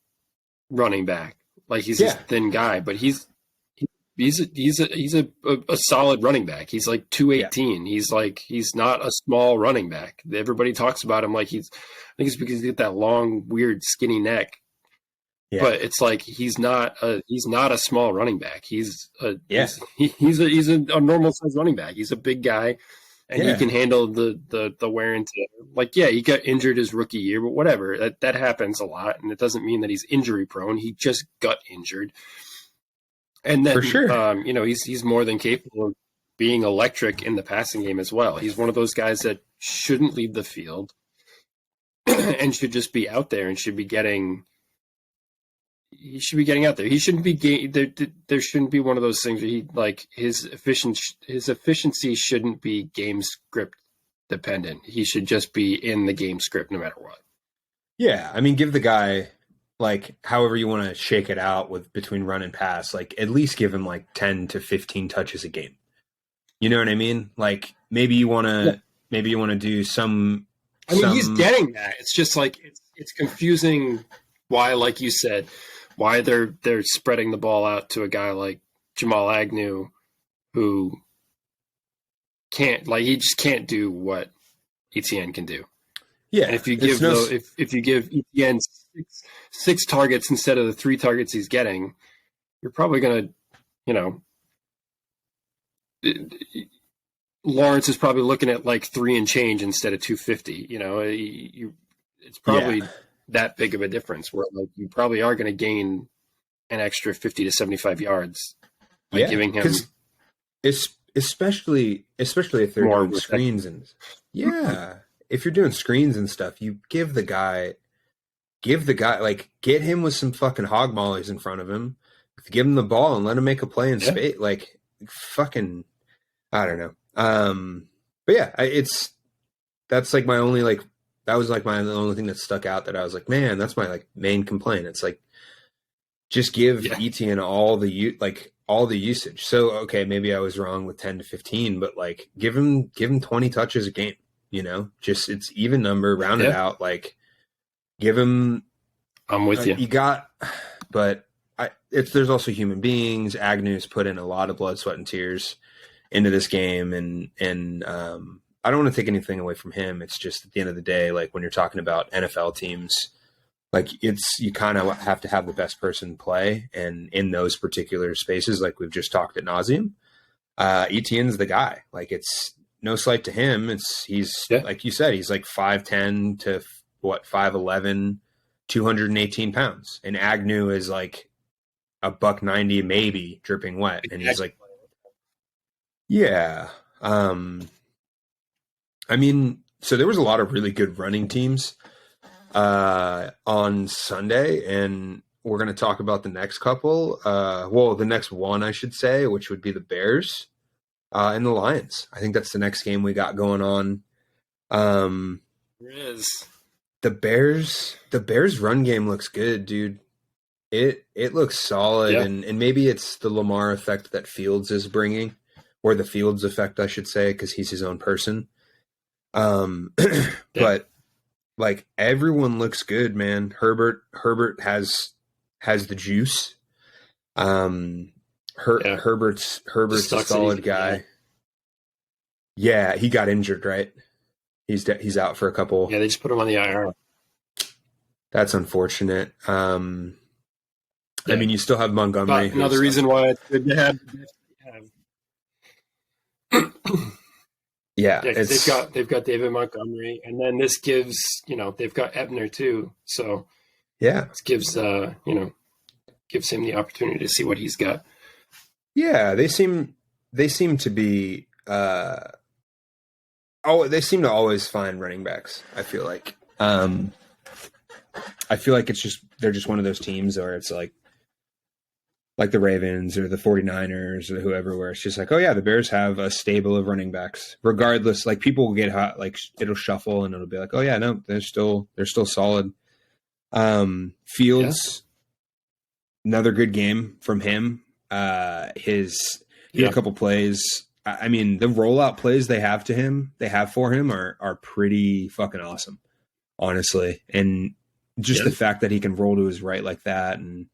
Speaker 2: running back, like he's this thin guy, but he's a solid running back. He's like 218. Yeah. He's not a small running back. Everybody talks about him like I think it's because he's got that long, weird, skinny neck. Yeah. But it's like he's not a small running back. He's a normal size running back. He's a big guy, and he can handle the wear and tear. Like, he got injured his rookie year, but whatever. That happens a lot, and it doesn't mean that he's injury prone. He just got injured. And then,
Speaker 1: for sure,
Speaker 2: you know, he's more than capable being electric in the passing game as well. He's one of those guys that shouldn't leave the field and should just be out there and should be getting out there. He shouldn't be there shouldn't be one of those things where he like his efficiency shouldn't be game script dependent. He should just be in the game script no matter what.
Speaker 1: Yeah, I mean, give the guy like however you want to shake it out with between run and pass, like at least give him like 10 to 15 touches a game. You know what I mean? Like maybe you want to do some.
Speaker 2: I mean, he's getting that. It's just like it's confusing why, like you said, why they're spreading the ball out to a guy like Jamal Agnew, who he just can't do what Etienne can do.
Speaker 1: Yeah,
Speaker 2: and if you give if you give Etienne six targets instead of the 3 targets he's getting, you're probably gonna, Lawrence is probably looking at like 3 and change instead of 250. It's probably that big of a difference where like you probably are going to gain an extra 50 to 75 yards by giving him,
Speaker 1: especially if they're doing screens if you're doing screens and stuff, you give the guy like get him with some fucking hog mollies in front of him, give him the ball and let him make a play in space. Like fucking, I don't know. But yeah, that's like my only like. That was like the only thing that stuck out that I was like, man, that's my like main complaint. It's like, just give Etienne all the usage. So, okay, maybe I was wrong with 10 to 15, but like give him 20 touches a game, just it's even number, round it out. Like give him,
Speaker 2: I'm with you.
Speaker 1: But there's also human beings. Agnew's put in a lot of blood, sweat and tears into this game. And I don't want to take anything away from him. It's just at the end of the day, like when you're talking about NFL teams, like you kind of have to have the best person play. And in those particular spaces, like we've just talked ad nauseum, Etienne's the guy. Like it's no slight to him. He's like you said, he's like 5'10" to 5'11", 218 pounds. And Agnew is like $190, maybe dripping wet. And he's like, I mean, so there was a lot of really good running teams on Sunday, and we're going to talk about the next couple. The next one, I should say, which would be the Bears and the Lions. I think that's the next game we got going on.
Speaker 2: It is.
Speaker 1: The Bears run game looks good, dude. It looks solid, and maybe it's the Lamar effect that Fields is bringing, or the Fields effect, I should say, because he's his own person. But like everyone looks good, man. Herbert has the juice. Herbert's a solid guy. Yeah, he got injured, right? He's out for a couple.
Speaker 2: Yeah, they just put him on the IR.
Speaker 1: That's unfortunate. I mean, you still have Montgomery.
Speaker 2: But another reason why it's good to have. They've got David Montgomery, and then this gives they've got Ebner too. So this gives gives him the opportunity to see what he's got.
Speaker 1: Yeah, they seem to be. They seem to always find running backs. I feel like. They're just one of those teams where it's like the Ravens or the 49ers or whoever, where it's just like, oh yeah, the Bears have a stable of running backs. Regardless, like people will get hot, like it'll shuffle and it'll be like, oh yeah, no, they're still solid. Fields, another good game from him. He had a couple plays. I mean, the rollout plays they have for him are pretty fucking awesome, honestly. And just the fact that he can roll to his right like that and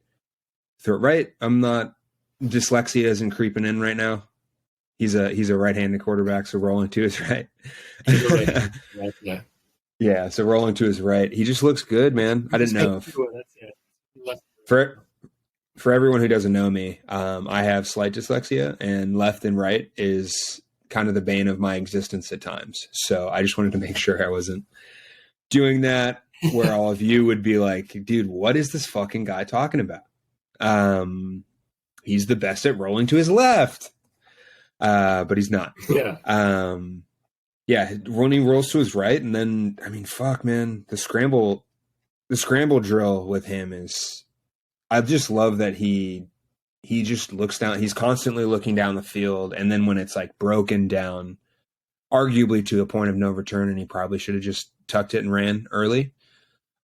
Speaker 1: throw it right. Dyslexia isn't creeping in right now. He's a right-handed quarterback, so rolling to his right. Yeah, so rolling to his right. He just looks good, man. I didn't know. For everyone who doesn't know me, I have slight dyslexia, and left and right is kind of the bane of my existence at times. So I just wanted to make sure I wasn't doing that where all of you would be like, dude, what is this fucking guy talking about? He's the best at rolling to his left. but he's not.
Speaker 2: Yeah.
Speaker 1: Yeah, when he rolls to his right, and then I mean, fuck, man, the scramble drill with him is. I just love that he just looks down. He's constantly looking down the field, and then when it's like broken down, arguably to a point of no return, and he probably should have just tucked it and ran early.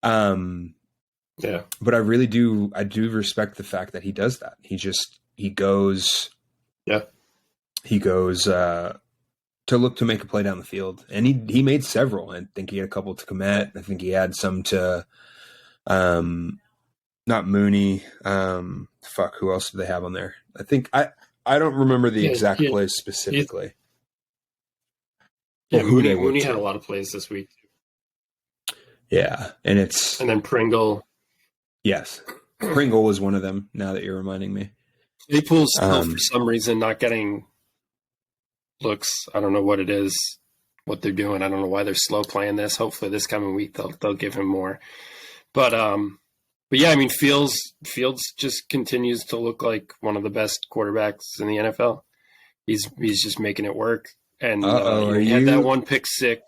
Speaker 2: Yeah.
Speaker 1: But I do respect the fact that he does that. He goes.
Speaker 2: Yeah.
Speaker 1: He goes to look to make a play down the field, and he made several. I think he had a couple to Komet. I think he had some to, not Mooney. Who else do they have on there? I think I don't remember the exact plays specifically.
Speaker 2: Mooney had a lot of plays this week.
Speaker 1: Yeah, and
Speaker 2: then Pringle.
Speaker 1: Yes, Pringle was one of them. Now that you're reminding me,
Speaker 2: Claypool's still for some reason not getting looks. I don't know what it is, what they're doing. I don't know why they're slow playing this. Hopefully, this coming week they'll give him more. But yeah, I mean, Fields just continues to look like one of the best quarterbacks in the NFL. He's just making it work. And he had that one pick six.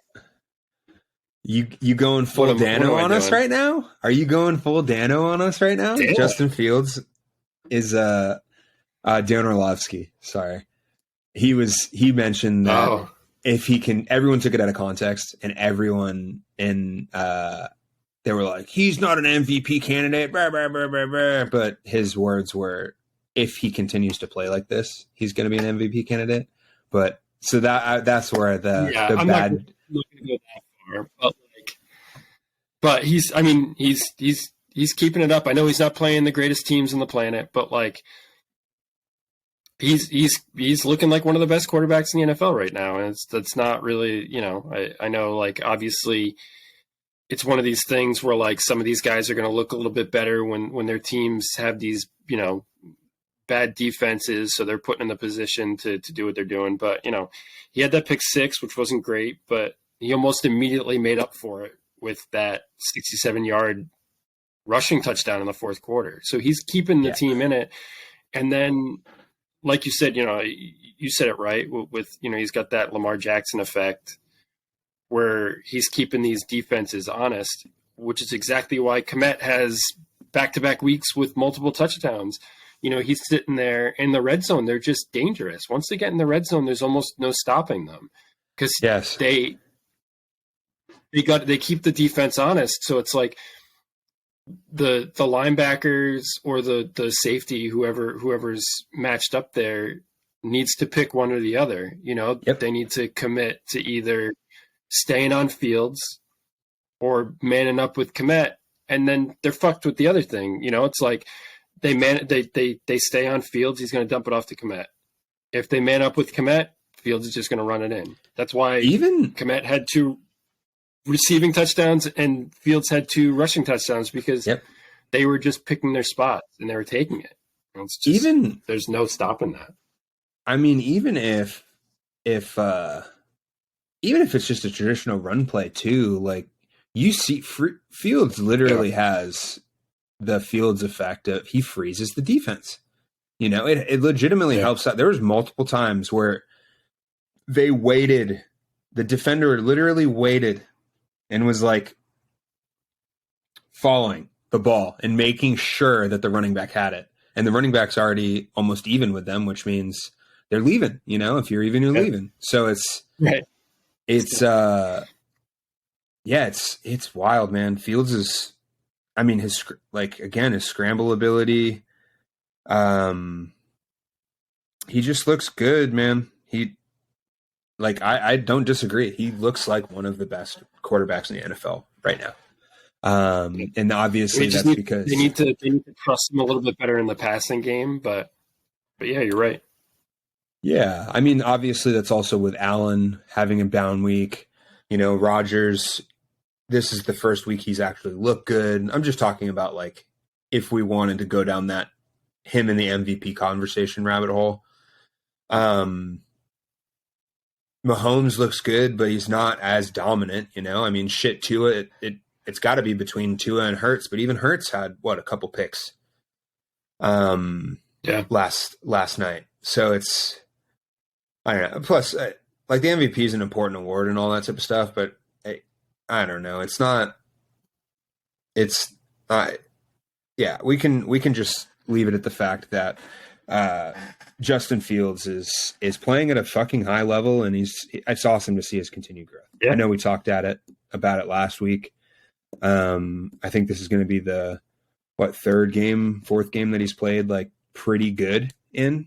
Speaker 1: You going full Dano on us right now? Are you going full Dano on us right now?
Speaker 2: Damn.
Speaker 1: Justin Fields is Dan Orlovsky. Sorry, he mentioned that if he can, everyone took it out of context, and everyone in they were like, he's not an MVP candidate, blah, blah, blah, blah, blah. But his words were, if he continues to play like this, he's going to be an MVP candidate. But so that's where the bad.
Speaker 2: I'm not going to go that far, but he's keeping it up. I know he's not playing the greatest teams on the planet, but like he's looking like one of the best quarterbacks in the NFL right now, and that's not really, I know, like, obviously it's one of these things where like some of these guys are going to look a little bit better when their teams have these, bad defenses. So they're put in the position to do what they're doing. But, he had that pick six, which wasn't great, but he almost immediately made up for it with that 67-yard rushing touchdown in the fourth quarter. So he's keeping the team in it. And then, like you said, you said it right with, he's got that Lamar Jackson effect, where he's keeping these defenses honest, which is exactly why Komet has back-to-back weeks with multiple touchdowns. He's sitting there in the red zone. They're just dangerous. Once they get in the red zone, there's almost no stopping them because they keep the defense honest. So it's like the linebackers or the safety, whoever's matched up there, needs to pick one or the other. They need to commit to either staying on Fields or manning up with Komet, and then they're fucked with the other thing. It's like they stay on Fields, he's going to dump it off to Komet. If they man up with Komet, Fields is just going to run it in. That's why even Komet had 2 receiving touchdowns and Fields had 2 rushing touchdowns, because they were just picking their spots and they were taking it. It's just, there's no stopping that.
Speaker 1: I mean, even if it's just a traditional run play too, like you see Fields literally has the Fields effect of he freezes the defense. It legitimately helps out. There was multiple times where they waited. The defender literally waited and was like following the ball and making sure that the running back had it. And the running back's already almost even with them, which means they're leaving, if you're even, you're leaving. So it's wild, man. Fields is, his scramble ability, he just looks good, man. I don't disagree. He looks like one of the best quarterbacks in the NFL right now. And obviously because
Speaker 2: they need to trust him a little bit better in the passing game, but yeah, you're right.
Speaker 1: Yeah. Obviously that's also with Allen having a down week, Rodgers, this is the first week he's actually looked good. I'm just talking about like, if we wanted to go down that him in the MVP conversation rabbit hole. Mahomes looks good, but he's not as dominant, Tua, it's got to be between Tua and Hurts, but even Hurts had a couple picks last night. So I don't know. Plus, like the MVP is an important award and all that type of stuff, but I don't know. It's not. It's yeah. We can just leave it at the fact that Justin Fields is playing at a fucking high level, and it's awesome to see his continued growth.
Speaker 2: Yeah.
Speaker 1: I know we talked about it last week. I think this is going to be the fourth game that he's played like pretty good in,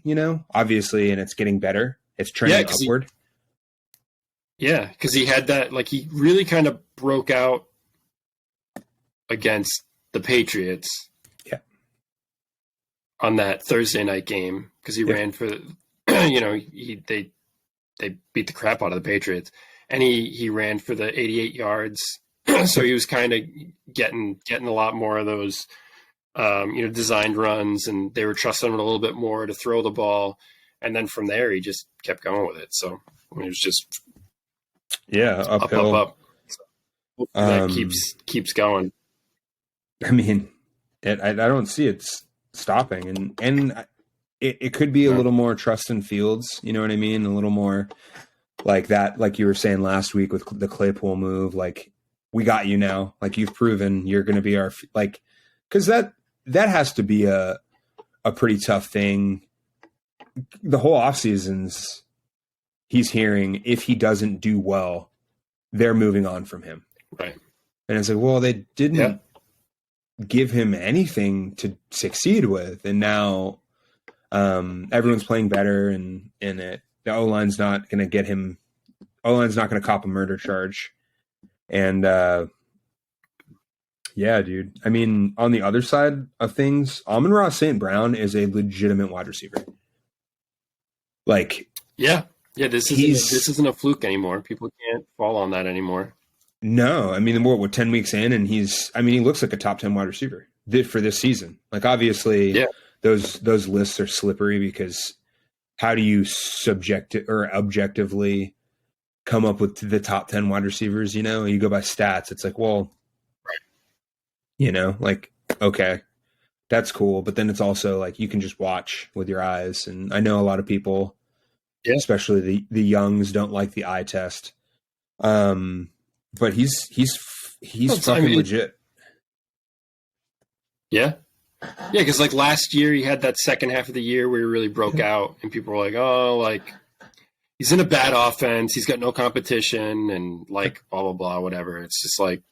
Speaker 1: obviously, and it's getting better. It's trending upward.
Speaker 2: Because he had that, like, he really kind of broke out against the Patriots.
Speaker 1: Yeah.
Speaker 2: On that Thursday night game, because he ran for, they beat the crap out of the Patriots, and he ran for the 88 yards. So he was kind of getting a lot more of those, designed runs, and they were trusting him a little bit more to throw the ball. And then from there, he just kept going with it. So it was just
Speaker 1: uphill.
Speaker 2: up. So that keeps going.
Speaker 1: I mean, I don't see it stopping, and it could be a little more trust in Fields. You know what I mean? A little more like that, like you were saying last week with the Claypool move. Like, we got you now. Like, you've proven you're going to be our because that has to be a pretty tough thing. The whole offseason's he's hearing if he doesn't do well, they're moving on from him.
Speaker 2: Right.
Speaker 1: And it's like, well, they didn't give him anything to succeed with. And now everyone's playing better, and the O-line's not going to get him. O-line's not going to cop a murder charge. And dude. I mean, on the other side of things, Amon-Ra St. Brown is a legitimate wide receiver. Like,
Speaker 2: this isn't a fluke anymore. People can't fall on that anymore.
Speaker 1: No, I mean, we're 10 weeks in, and he looks like a top 10 wide receiver for this season. Like, obviously, those lists are slippery, because how do you objectively come up with the top 10 wide receivers? You go by stats. It's like, well, like, okay, that's cool. But then it's also like, you can just watch with your eyes. And I know a lot of people, especially the youngs, don't like the eye test. But he's fucking legit.
Speaker 2: Yeah. Yeah, because like last year, he had that second half of the year where he really broke out, and people were like, oh, like, he's in a bad offense, he's got no competition, and like blah, blah, blah, whatever. It's just like,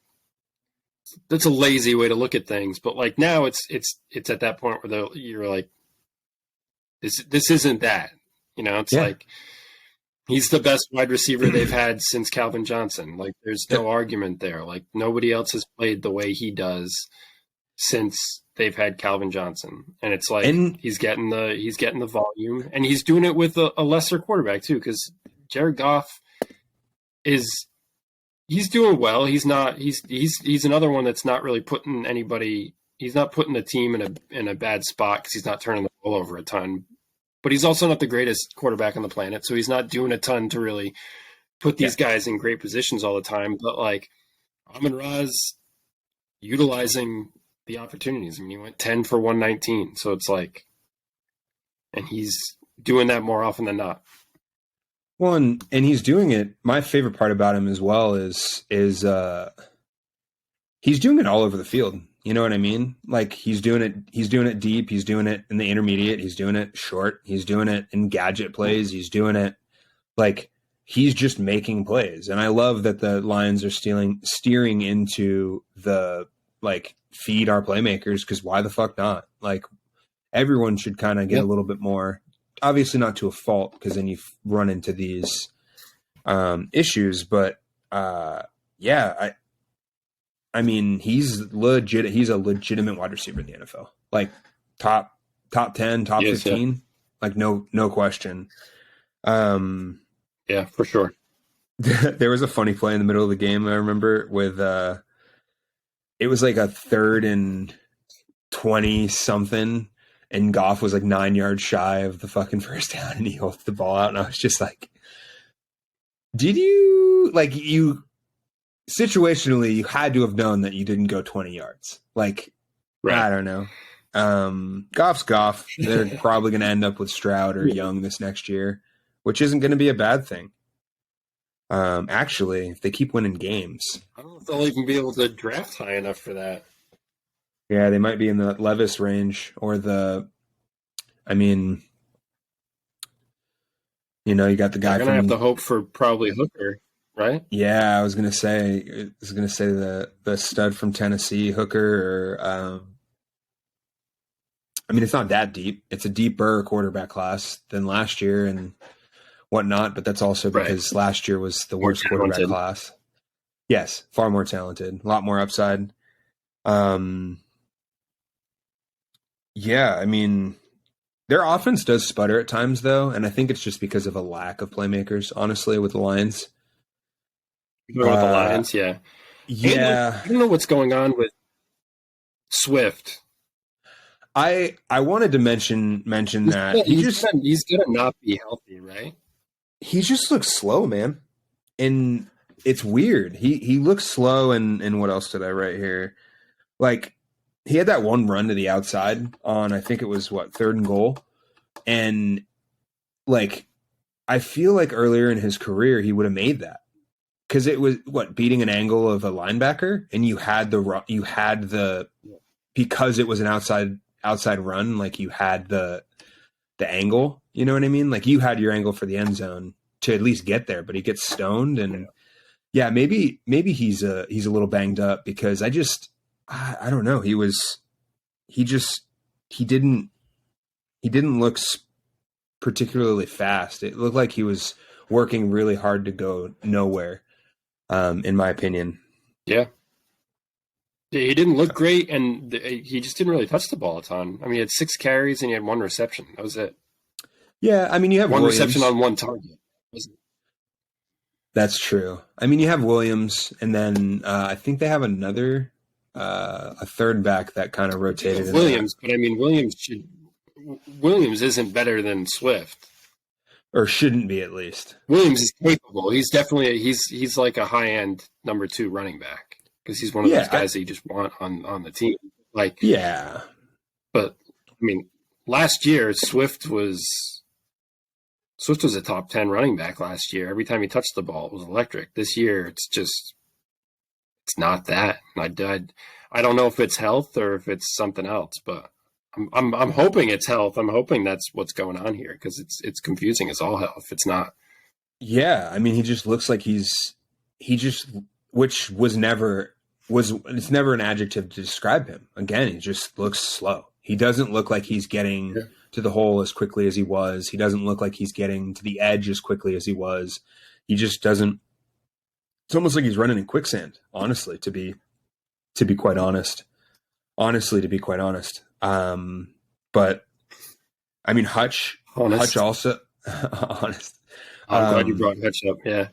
Speaker 2: that's a lazy way to look at things. But like now it's at that point where you're like, this isn't that. It's like, he's the best wide receiver they've had since Calvin Johnson. Like, there's no argument there. Like, nobody else has played the way he does since they've had Calvin Johnson. And it's like, he's getting the volume, and he's doing it with a lesser quarterback too. Cause Jared Goff he's doing well. He's another one that's not really putting anybody, he's not putting the team in a bad spot, cause he's not turning the ball over a ton. But he's also not the greatest quarterback on the planet, so he's not doing a ton to really put these guys in great positions all the time. But like, Amon-Ra's utilizing the opportunities. I mean, he went 10 for 119, so it's like, and he's doing that more often than not.
Speaker 1: Well, and he's doing it. My favorite part about him as well is he's doing it all over the field. You know what I mean? Like, he's doing it deep. He's doing it in the intermediate. He's doing it short. He's doing it in gadget plays. He's doing it like, he's just making plays. And I love that the Lions are steering into the, like, feed our playmakers, because why the fuck not? Like, everyone should kind of get a little bit more, obviously not to a fault, because then you run into these issues. But I mean, he's legit. He's a legitimate wide receiver in the NFL. Like, top 10, top 15. Like, no question.
Speaker 2: Yeah, for sure.
Speaker 1: There was a funny play in the middle of the game, I remember, with it was like a 3rd and 20 something, and Goff was like 9 yards shy of the fucking first down, and he held the ball out, and I was just like, did you, like, situationally, you had to have known that you didn't go 20 yards. Like, right. I don't know. Goff's Goff. They're probably going to end up with Stroud or Young this next year. which isn't going to be a bad thing. Actually, if they keep winning games.
Speaker 2: I don't know if they'll even be able to draft high enough for that.
Speaker 1: Yeah, they might be in the Levis range or you got the guy
Speaker 2: They're going to have to hope for probably Hooker, right?
Speaker 1: Yeah, I was gonna say the stud from Tennessee, Hooker, or it's not that deep. It's a deeper quarterback class than last year and whatnot, but that's also because last year was the worst quarterback class. Yes, far more talented, a lot more upside. Yeah, their offense does sputter at times though, and I think it's just because of a lack of playmakers, honestly, with the Lions.
Speaker 2: With the Lions, yeah.
Speaker 1: Yeah.
Speaker 2: I don't know what's going on with Swift.
Speaker 1: I wanted to mention that
Speaker 2: he's gonna not be healthy, right?
Speaker 1: He just looks slow, man, and it's weird. He looks slow, and what else did I write here? Like he had that one run to the outside on, I think it was 3rd and goal, and like I feel like earlier in his career he would have made that because it was beating an angle of a linebacker, and you had the because it was an outside run, like you had the angle, you know what I mean? Like you had your angle for the end zone to at least get there, but he gets stoned, and maybe he's a little banged up because I don't know. He didn't look particularly fast. It looked like he was working really hard to go nowhere, in my opinion.
Speaker 2: Yeah. He didn't look great, and he just didn't really touch the ball a ton. He had 6 carries and he had 1 reception. That was it.
Speaker 1: Yeah, you have
Speaker 2: 1
Speaker 1: Williams.
Speaker 2: reception on 1 target.
Speaker 1: That's true. You have Williams, and then I think they have another a third back that kind of rotated.
Speaker 2: Williams, but Williams isn't better than Swift,
Speaker 1: or shouldn't be at least.
Speaker 2: Williams is capable. He's definitely he's like a high end number 2 running back because he's one of those guys that you just want on the team. But last year Swift was a top 10 running back last year. Every time he touched the ball, it was electric. This year, it's not that. I don't know if it's health or if it's something else, but I'm hoping it's health. I'm hoping that's what's going on here because it's confusing as all hell if it's not.
Speaker 1: Yeah, he just looks like which it's never an adjective to describe him. Again, he just looks slow. He doesn't look like he's getting to the hole as quickly as he was. He doesn't look like he's getting to the edge as quickly as he was. He just doesn't. It's almost like he's running in quicksand, honestly, to be quite honest. But Hutch also honest.
Speaker 2: I'm glad you brought Hutch up. Yeah.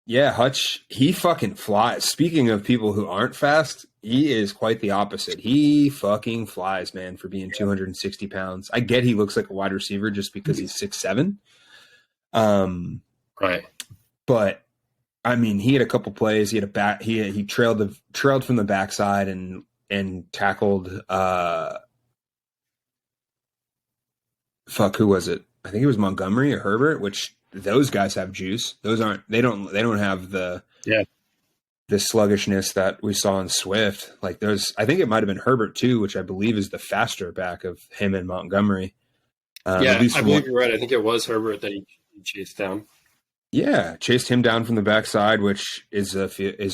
Speaker 1: Yeah, Hutch, he fucking flies. Speaking of people who aren't fast, he is quite the opposite. He fucking flies, man, for being 260 pounds. I get he looks like a wide receiver just because he's 6'7".
Speaker 2: Right.
Speaker 1: But he had a couple plays. He had he trailed from the backside and tackled who was it? I think it was Montgomery or Herbert, which those guys have juice. They don't have the sluggishness that we saw in Swift. Like I think it might have been Herbert too, which I believe is the faster back of him and Montgomery.
Speaker 2: I believe you're right. I think it was Herbert that he chased down.
Speaker 1: Yeah, chased him down from the backside, which is a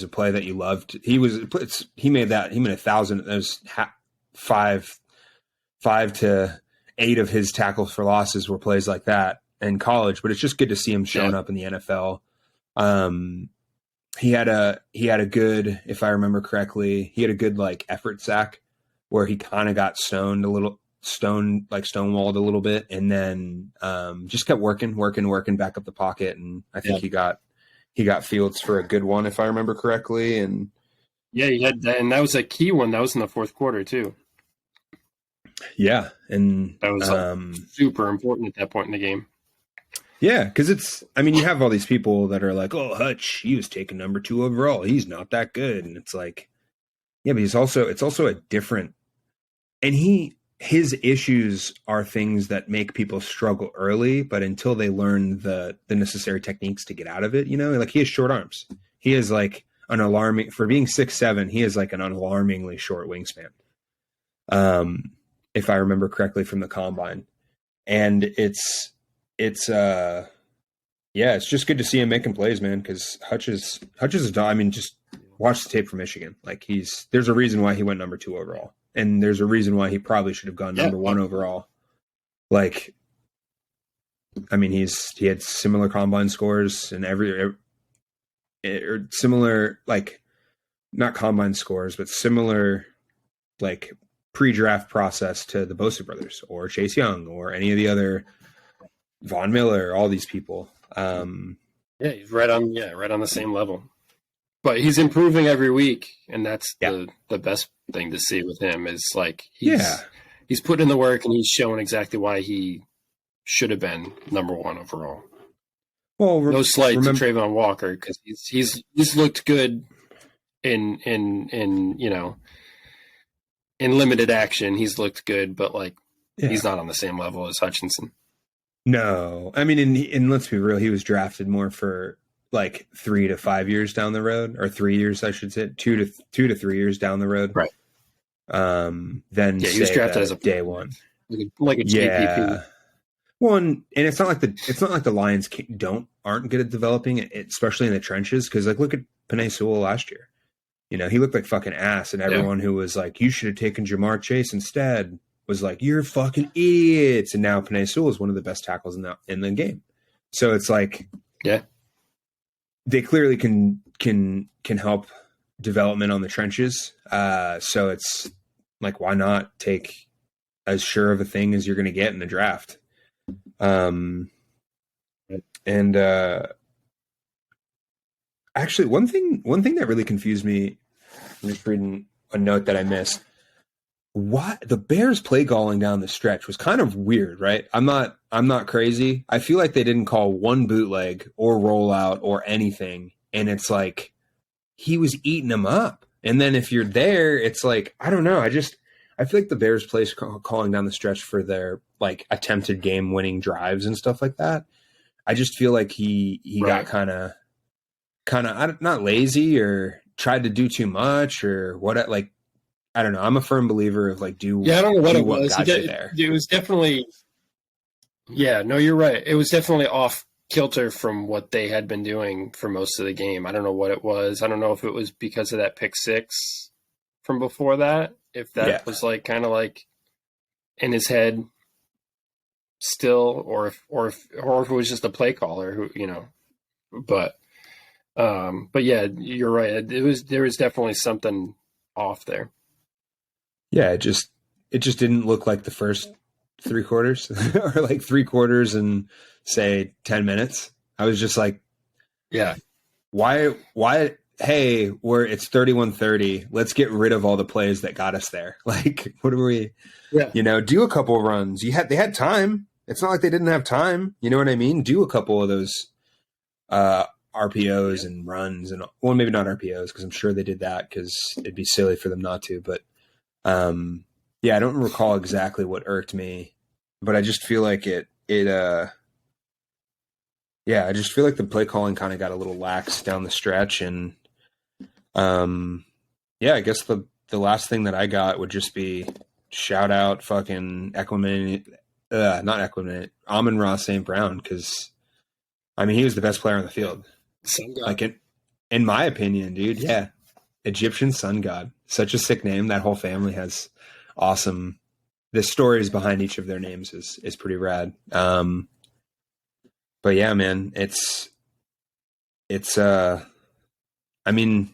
Speaker 1: play that you loved. He made 1,000. There's 5 to 8 of his tackles for losses were plays like that in college, but it's just good to see him showing up in the NFL. He had a good, if I remember correctly, like effort sack where he kind of got stonewalled a little bit, and then just kept working back up the pocket, and I think he got Fields for a good one, if I remember correctly, and
Speaker 2: he had that, and that was a key one. That was in the 4th quarter too.
Speaker 1: Yeah, and
Speaker 2: that was super important at that point in the game.
Speaker 1: Yeah, because you have all these people that are like, oh, Hutch, he was taken number 2 overall. He's not that good. And it's like, yeah, but it's also a different, and his issues are things that make people struggle early, but until they learn the necessary techniques to get out of it, like he has short arms. He is like an alarming for being 6'7", he is like an alarmingly short wingspan. If I remember correctly from the combine. And it's just good to see him making plays, man, because Hutch is I mean, just watch the tape for Michigan. Like there's a reason why he went number 2 overall. And there's a reason why he probably should have gone number 1 overall. Like, I mean, he had similar combine scores and or similar, like, not combine scores, but similar, like, pre-draft process to the Bosa brothers or Chase Young or any of the other Von Miller, all these people.
Speaker 2: He's right on the same level. But he's improving every week, and that's the best thing to see with him is like he's put in the work and he's shown exactly why he should have been number 1 overall. Well, no slight to Trayvon Walker because he's looked good in limited action. He's looked good, but he's not on the same level as Hutchinson.
Speaker 1: No, I mean, and let's be real, he was drafted more for like 3 to 5 years down the road, or 3 years, I should say, 2 to 3 years down the road.
Speaker 2: Right.
Speaker 1: Then
Speaker 2: he was drafted as a
Speaker 1: day one,
Speaker 2: like a JPP.
Speaker 1: Well, and it's not like the Lions aren't good at developing it, especially in the trenches. Because look at Penei Sewell last year. He looked like fucking ass, and everyone who was like, "You should have taken Jamar Chase instead," was like, "You're fucking idiots." And now Penei Sewell is one of the best tackles in the game. So it's like, they clearly can help development on the trenches. So it's like, why not take as sure of a thing as you're going to get in the draft? And actually, one thing that really confused me, I'm just reading a note that I missed. What the Bears play calling down the stretch was kind of weird, right? I'm not crazy. I feel like they didn't call one bootleg or rollout or anything, and it's like he was eating them up. And then if you're there, it's like, I don't know. I feel like the Bears play calling down the stretch for their like attempted game winning drives and stuff like that. I just feel like he got kind of not lazy or tried to do too much or what. Like, I don't know. I'm a firm believer of like, I don't know what it was.
Speaker 2: It was definitely, no, you're right. It was definitely off kilter from what they had been doing for most of the game. I don't know what it was. I don't know if it was because of that pick 6 from before that, if that was like kind of like in his head still, or if it was just a play caller who, but yeah, you're right. There was definitely something off there.
Speaker 1: Yeah, it just didn't look like the first 3 quarters or like 3 quarters and say 10 minutes. I was just like, why, hey, it's 31-30. Let's get rid of all the plays that got us there. Like, what are we, do a couple of runs. They had time. It's not like they didn't have time. You know what I mean? Do a couple of those RPOs and runs and, well, maybe not RPOs because I'm sure they did that because it'd be silly for them not to, but I don't recall exactly what irked me, but I just feel like I just feel like the play calling kind of got a little lax down the stretch. And, I guess the last thing that I got would just be shout out fucking Amon-Ra St. Brown. Cause I mean, he was the best player on the field. Like in my opinion, dude. Yeah. Egyptian sun god, such a sick name. That whole family has awesome. The stories behind each of their names is pretty rad. But yeah, man, it's I mean,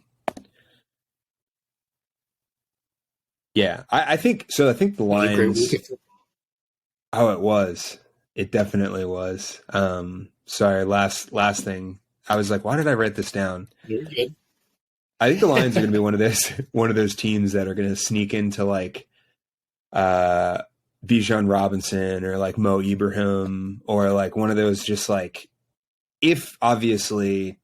Speaker 1: yeah, I think so. I think the Lions. Oh, it was. It definitely was. Sorry, last thing. I was like, why did I write this down?
Speaker 2: You're good.
Speaker 1: I think the Lions are going to be one of those teams that are going to sneak into like Bijan Robinson or like Mo Ibrahim or like one of those, just like, if obviously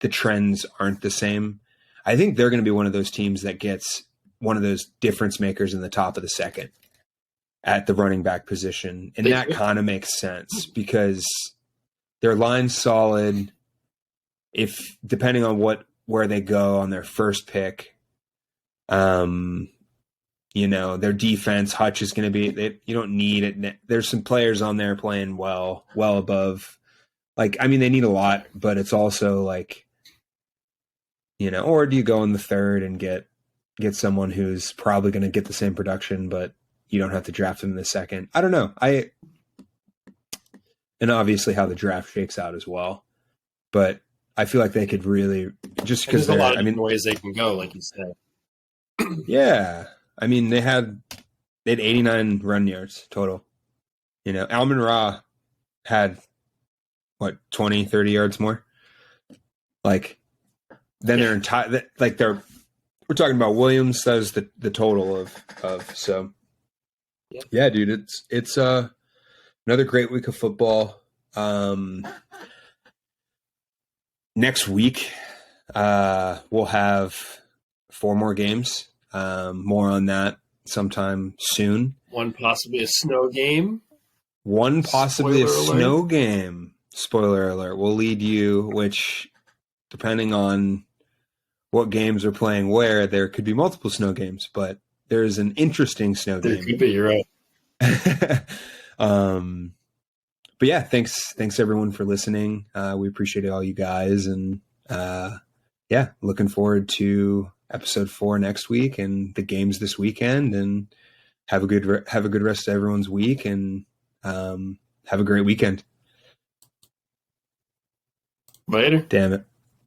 Speaker 1: the trends aren't the same, I think they're going to be one of those teams that gets one of those difference makers in the top of the second. at the running back position. And that kind of makes sense because their line's solid. If depending on where they go on their first pick, you know, their defense, Hutch is going to be, you don't need it. There's some players on there playing well above. Like, I mean, they need a lot, but it's also like, you know, or do you go in the third and get someone who's probably going to get the same production, but you don't have to draft them in the second? I don't know. And obviously how the draft shakes out as well. But I feel like they could really, just because
Speaker 2: there's a lot of different ways they can go, like you said.
Speaker 1: Yeah. I mean, they had 89 run yards total. You know, Alman Ra had, 20, 30 yards more? Like, then their entire, like, we're talking about Williams, that was the total of so. Yeah, dude, it's another great week of football. Next week, we'll have 4 more games. More on that sometime soon.
Speaker 2: One possibly a snow game.
Speaker 1: One possibly a snow game. Spoiler alert. We'll lead you, which, depending on what games are playing where, there could be multiple snow games, but there's an interesting snow game.
Speaker 2: There could be, you're right.
Speaker 1: But yeah, thanks everyone for listening. We appreciate all you guys, and yeah, looking forward to episode 4 next week and the games this weekend. And have a good rest of everyone's week, and have a great weekend.
Speaker 2: Later.
Speaker 1: Damn it.